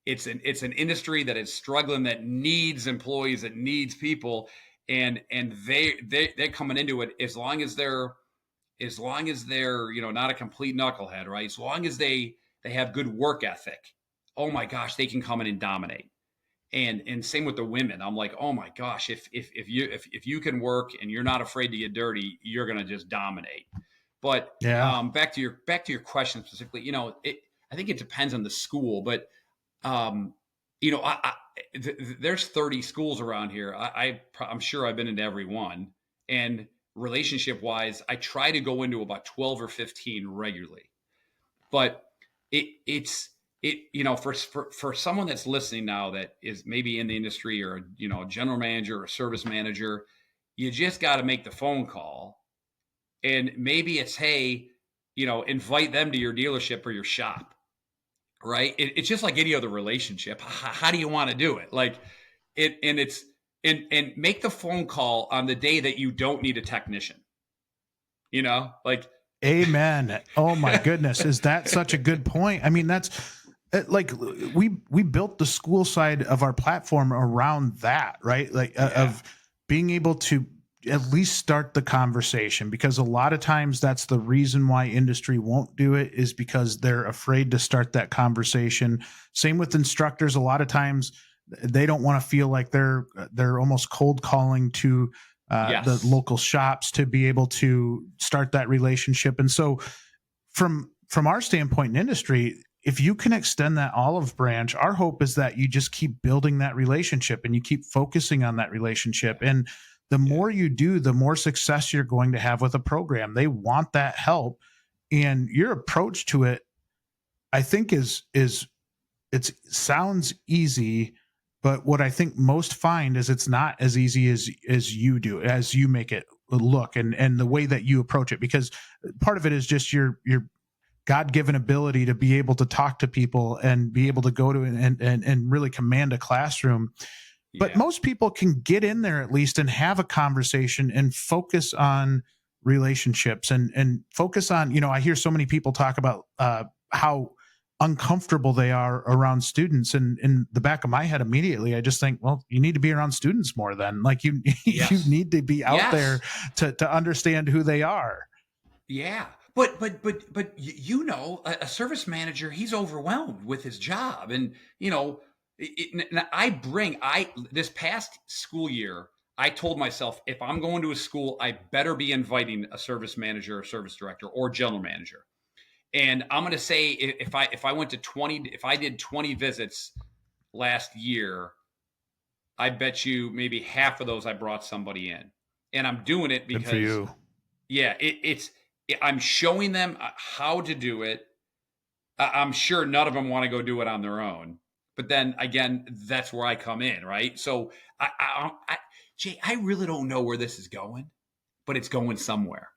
B: It's an industry that is struggling, that needs employees, that needs people, and they're coming into it as long as they're not a complete knucklehead, right? As long as they have good work ethic, oh my gosh, they can come in and dominate. And same with the women. I'm like, oh my gosh, if you can work and you're not afraid to get dirty, you're gonna just dominate. But
A: Yeah.
B: back to your question specifically, I think it depends on the school, but there's 30 schools around here. I'm sure I've been into every one, and relationship wise, I try to go into about 12 or 15 regularly. But for someone that's listening now that is maybe in the industry, or a general manager or a service manager, you just got to make the phone call, and maybe it's, hey, invite them to your dealership or your shop, right? It's just like any other relationship. How do you want to do it? Like and make the phone call on the day that you don't need a technician. Like.
A: Amen. Oh my goodness. Is that such a good point? I mean, that's like we built the school side of our platform around that, right? Like of being able to at least start the conversation, because a lot of times that's the reason why industry won't do it, is because they're afraid to start that conversation. Same with instructors. A lot of times they don't want to feel like they're almost cold calling to the local shops to be able to start that relationship. And so from our standpoint in industry, if you can extend that olive branch, our hope is that you just keep building that relationship and you keep focusing on that relationship. And the more you do, the more success you're going to have with a program. They want that help. And your approach to it, I think it sounds easy, but what I think most find is it's not as easy as you do, as you make it look, and the way that you approach it, because part of it is just your God-given ability to be able to talk to people and be able to go to and really command a classroom. But most people can get in there at least and have a conversation and focus on relationships and focus on, I hear so many people talk about how uncomfortable they are around students. And in the back of my head, immediately, I just think, well, you need to be around students more then. Like you need to be out there to understand who they are. Yeah.
B: But a service manager, he's overwhelmed with his job. And, this past school year, I told myself, if I'm going to a school, I better be inviting a service manager or service director or general manager. And I'm going to say, if I did 20 visits last year, I bet you maybe half of those I brought somebody in. And I'm doing it because,
A: good for you.
B: I'm showing them how to do it. I'm sure none of them want to go do it on their own. But then again, that's where I come in, right? So, Jay, I really don't know where this is going, but it's going somewhere.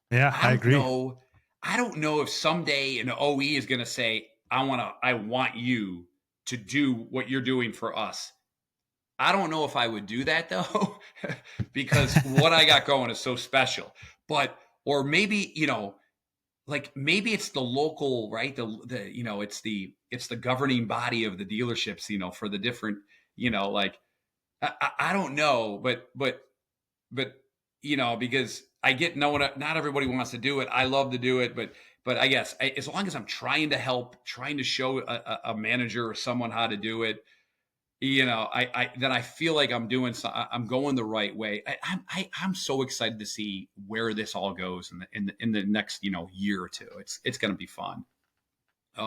A: Yeah, I agree.
B: I don't know if someday an OE is going to say, I want you to do what you're doing for us. I don't know if I would do that though, because what I got going is so special. Or maybe, maybe it's the local, right? It's the governing body of the dealerships, for the different, I don't know, but because I get not everybody wants to do it. I love to do it, but I guess as long as I'm trying to help, trying to show a manager or someone how to do it, then I feel like I'm going the right way. I'm so excited to see where this all goes in the next, year or two. It's going to be fun.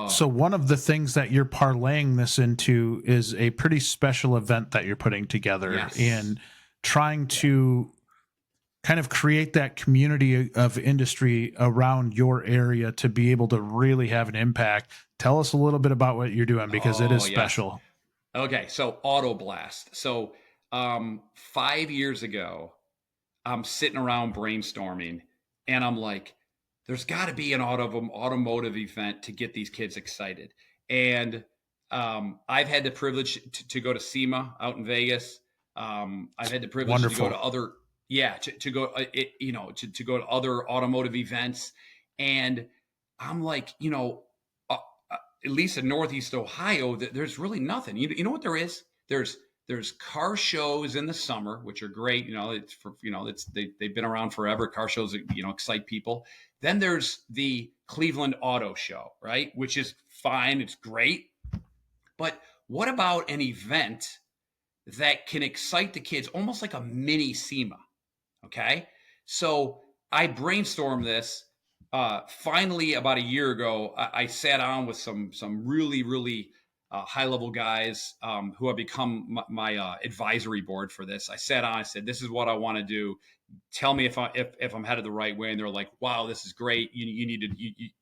A: So one of the things that you're parlaying this into is a pretty special event that you're putting together and trying to kind of create that community of industry around your area to be able to really have an impact. Tell us a little bit about what you're doing, because it is
B: Oh, yes.
A: special.
B: Okay, so AutoBlast. So 5 years ago, I'm sitting around brainstorming, and I'm like, there's got to be an automotive event to get these kids excited. And I've had the privilege to go to SEMA out in Vegas. I've had the privilege to go
A: Wonderful.
B: to other, yeah, to go, to go to other automotive events. And I'm like, at least in Northeast Ohio, there's really nothing. You know what there is? There's car shows in the summer, which are great. It's for they've been around forever. Car shows, excite people. Then there's the Cleveland Auto Show, right? Which is fine. It's great. But what about an event that can excite the kids, almost like a mini SEMA? Okay. So I brainstormed this. Finally, about a year ago, I sat on with some really, really high level guys who have become my advisory board for this. I sat on. I said, "This is what I want to do. Tell me if I'm headed the right way." And they're like, "Wow, this is great. You need to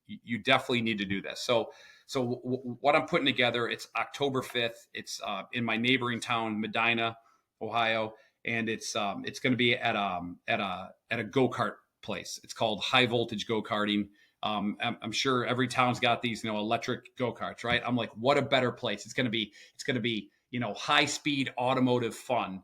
B: you definitely need to do this." So what I'm putting together, it's October 5th. It's in my neighboring town, Medina, Ohio, and it's going to be at a go-kart place. It's called High Voltage Go-Karting. I'm sure every town's got these, electric go-karts, right? I'm like, what a better place. It's going to be, high speed automotive fun.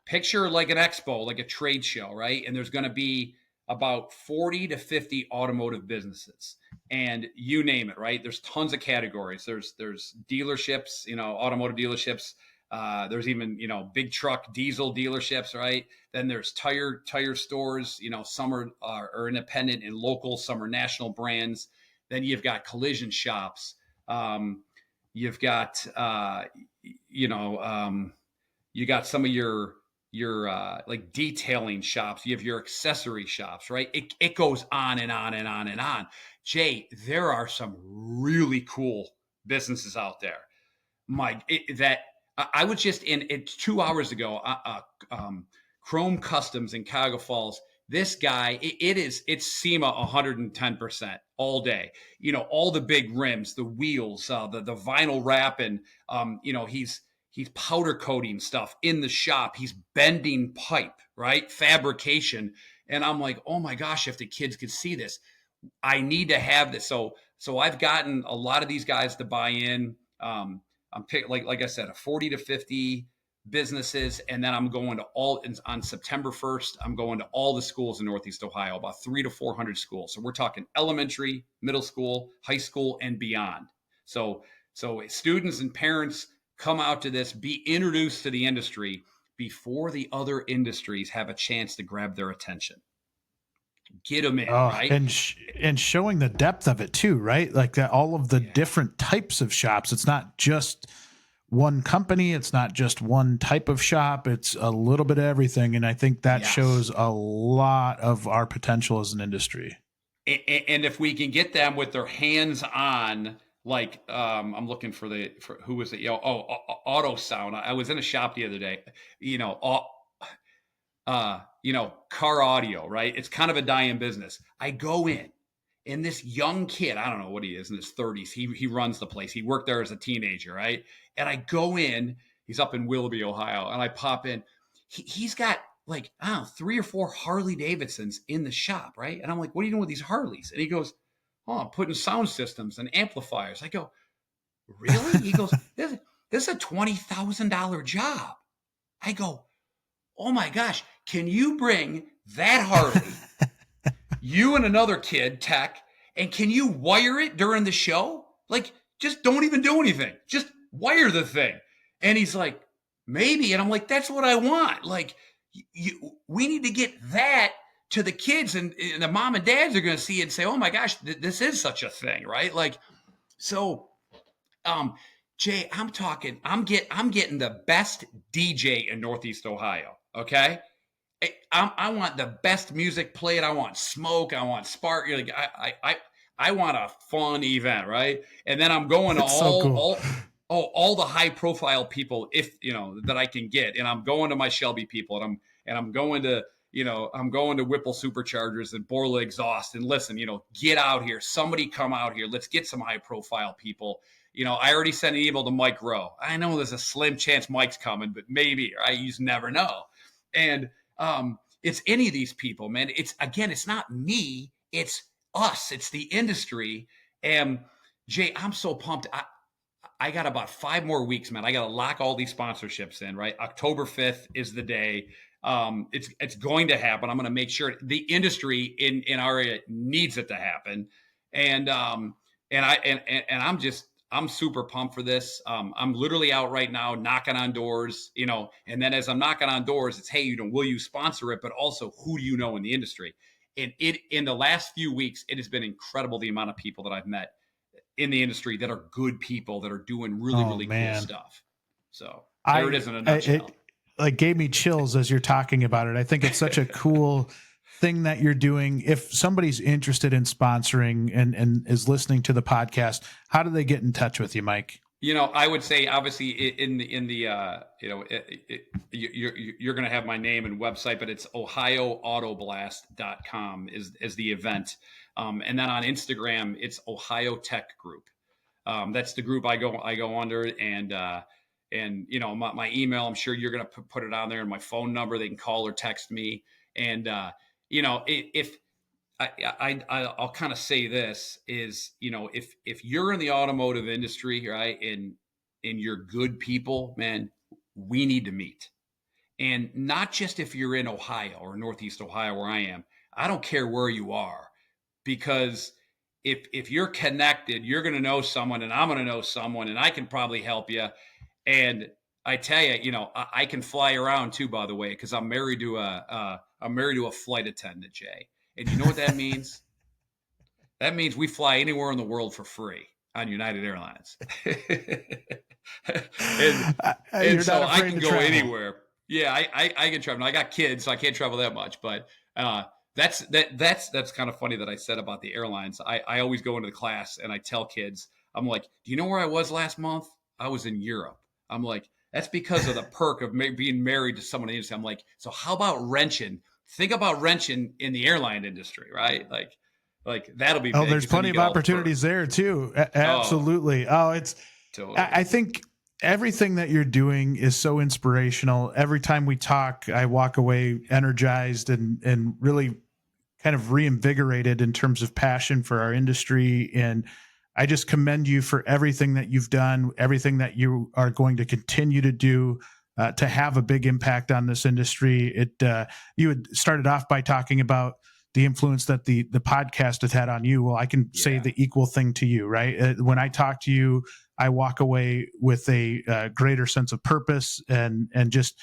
B: Picture like an expo, like a trade show, right? And there's going to be about 40 to 50 automotive businesses, and you name it, right? There's tons of categories. There's dealerships, automotive dealerships. There's even, big truck diesel dealerships, right? Then there's tire stores, some are independent and local, some are national brands. Then you've got collision shops. You've got, you got some of your like detailing shops. You have your accessory shops, right? It goes on and on and on and on. Jay, there are some really cool businesses out there. That I was just in it 2 hours ago. Chrome Customs in Cuyahoga Falls. This guy, it's SEMA 110% all day. All the big rims, the wheels, the vinyl wrapping. He's powder coating stuff in the shop. He's bending pipe, right? Fabrication. And I'm like, oh my gosh, if the kids could see this, I need to have this. So I've gotten a lot of these guys to buy in. I'm like I said, a 40 to 50 businesses, and then I'm going to on September 1st. I'm going to all the schools in Northeast Ohio, about 300 to 400 schools. So we're talking elementary, middle school, high school, and beyond. So students and parents come out to this, be introduced to the industry before the other industries have a chance to grab their attention. Get them in, right?
A: And showing the depth of it too, right? Like that, all of the different types of shops. It's not just one company. It's not just one type of shop. It's a little bit of everything. And I think that shows a lot of our potential as an industry.
B: And if we can get them with their hands on, like, I'm looking for who was it? Auto Sound. I was in a shop the other day, car audio, right? It's kind of a dying business. I go in, and this young kid, I don't know what he is, in his 30s, he runs the place. He worked there as a teenager, right? And I go in, he's up in Willoughby, Ohio, and I pop in. He's got like, I don't know, 3 or 4 Harley Davidsons in the shop, right? And I'm like, what are you doing with these Harleys? And he goes, oh, I'm putting sound systems and amplifiers. I go, really? He goes, this is a $20,000 job. I go, oh my gosh, can you bring that Harley, you and another kid, tech, and can you wire it during the show? Like, just don't even do anything. Just wire the thing. And he's like, maybe. And I'm like, that's what I want. Like, we need to get that to the kids, and the mom and dads are going to see it and say, oh my gosh, this is such a thing, right? Like, so, Jay, I'm getting the best DJ in Northeast Ohio. Okay. I want the best music played. I want smoke. I want spark. Like, I want a fun event, right? And then I'm going to all the high profile people, if that I can get, and I'm going to my Shelby people, and I'm going to I'm going to Whipple Superchargers and Borla Exhaust, and listen, get out here. Somebody come out here. Let's get some high profile people. I already sent an email to Mike Rowe. I know there's a slim chance Mike's coming, but maybe, right? You just never know. And it's any of these people, man. It's not me. It's us. It's the industry. And Jay, I'm so pumped. I got about 5 more weeks, man. I got to lock all these sponsorships in, right? October 5th is the day. It's going to happen. I'm going to make sure the industry in our area needs it to happen. And I'm super pumped for this. I'm literally out right now knocking on doors, and then as I'm knocking on doors, it's, hey, will you sponsor it? But also, who do you know in the industry? And in the last few weeks, it has been incredible the amount of people that I've met in the industry that are good people that are doing really cool stuff. So there it is in a nutshell.
A: It gave me chills as you're talking about it. I think it's such a cool thing that you're doing. If somebody's interested in sponsoring and is listening to the podcast, how do they get in touch with you, Mike?
B: I would say obviously you're going to have my name and website, but it's OhioAutoBlast.com is the event. And then on Instagram, it's Ohio Tech Group. That's the group I go under, and my email, I'm sure you're going to put it on there, and my phone number, they can call or text me. And, if I'll kind of say this is, if you're in the automotive industry, right, and you're good people, man, we need to meet. And not just if you're in Ohio or Northeast Ohio where I am, I don't care where you are, because if you're connected, you're going to know someone, and I'm going to know someone, and I can probably help you. And I tell you, I can fly around too, by the way, because I'm married to a flight attendant, Jay. And you know what that means? That means we fly anywhere in the world for free on United Airlines. and so I can go travel anywhere. Yeah, I can travel. I got kids, so I can't travel that much. But that's kind of funny that I said about the airlines. I always go into the class and I tell kids, I'm like, do you know where I was last month? I was in Europe. I'm like, that's because of the perk of being married to someone in the industry. I'm like, so how about wrenching? Think about wrenching in the airline industry, right? Like that'll be big.
A: There's plenty of opportunities there too. Absolutely. It's totally. I think everything that you're doing is so inspirational. Every time we talk, I walk away energized and really kind of reinvigorated in terms of passion for our industry. And I just commend you for everything that you've done, everything that you are going to continue to do to have a big impact on this industry. You had started off by talking about the influence that the podcast has had on you. Well, I can say the equal thing to you, right? When I talk to you, I walk away with a greater sense of purpose and just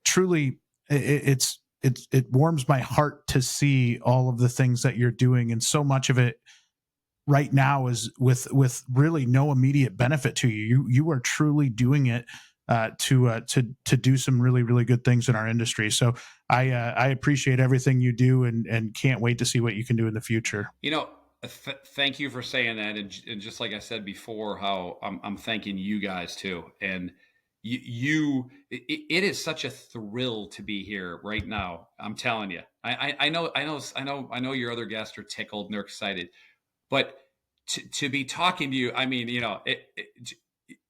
A: truly, it warms my heart to see all of the things that you're doing, and so much of it right now is with really no immediate benefit to you. You are truly doing it to do some really, really good things in our industry. So I appreciate everything you do and can't wait to see what you can do in the future.
B: Thank you for saying that. And just like I said before, how I'm thanking you guys too. And it is such a thrill to be here right now. I'm telling you, I know your other guests are tickled and they're excited, but to be talking to you, I mean,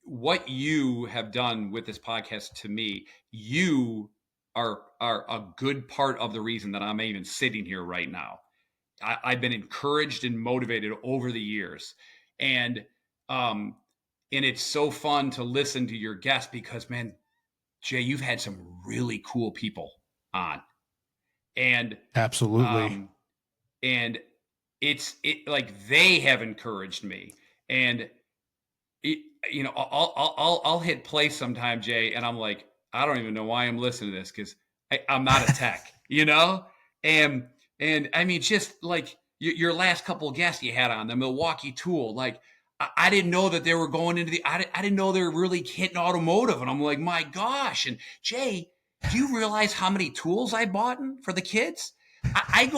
B: what you have done with this podcast, to me, you are a good part of the reason that I'm even sitting here right now. I've been encouraged and motivated over the years, and it's so fun to listen to your guests because, man, Jay, you've had some really cool people on, and
A: absolutely,
B: and it's like they have encouraged me, and I'll hit play sometime, Jay, and I'm like, I don't even know why I'm listening to this because I'm not a tech, and I mean, just like your last couple of guests you had on the Milwaukee Tool, like I didn't know that they were going into I didn't know they were really hitting automotive, and I'm like, my gosh. And Jay, do you realize how many tools I bought for the kids? I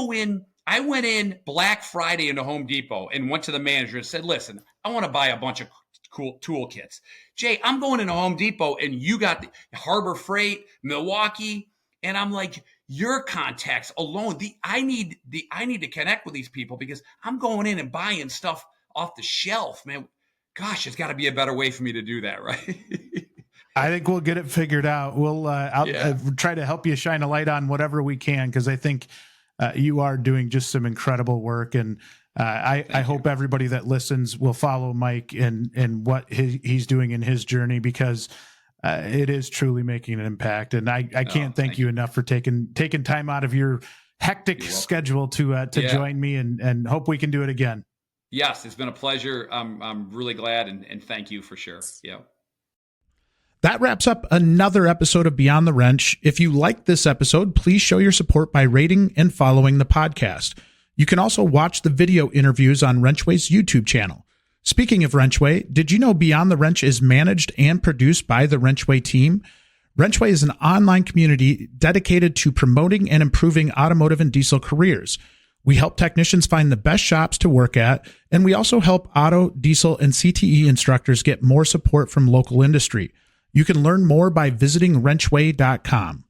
B: went in Black Friday into Home Depot and went to the manager and said, listen, I want to buy a bunch of cool tool kits. Jay, I'm going into Home Depot and you got the Harbor Freight, Milwaukee. And I'm like, your contacts alone. I need to connect with these people because I'm going in and buying stuff off the shelf, man. Gosh, there's got to be a better way for me to do that, right?
A: I think we'll get it figured out. We'll try to help you shine a light on whatever we can, because I think you are doing just some incredible work. And I hope everybody that listens will follow Mike and what he's doing in his journey, because it is truly making an impact. And I can't thank you enough for taking time out of your hectic schedule to join me, and hope we can do it again.
B: Yes, it's been a pleasure. I'm really glad, and thank you for sure. Yeah.
C: That wraps up another episode of Beyond the Wrench. If you liked this episode, please show your support by rating and following the podcast. You can also watch the video interviews on WrenchWay's YouTube channel. Speaking of WrenchWay, did you know Beyond the Wrench is managed and produced by the WrenchWay team? WrenchWay is an online community dedicated to promoting and improving automotive and diesel careers. We help technicians find the best shops to work at, and we also help auto, diesel, and CTE instructors get more support from local industry. You can learn more by visiting wrenchway.com.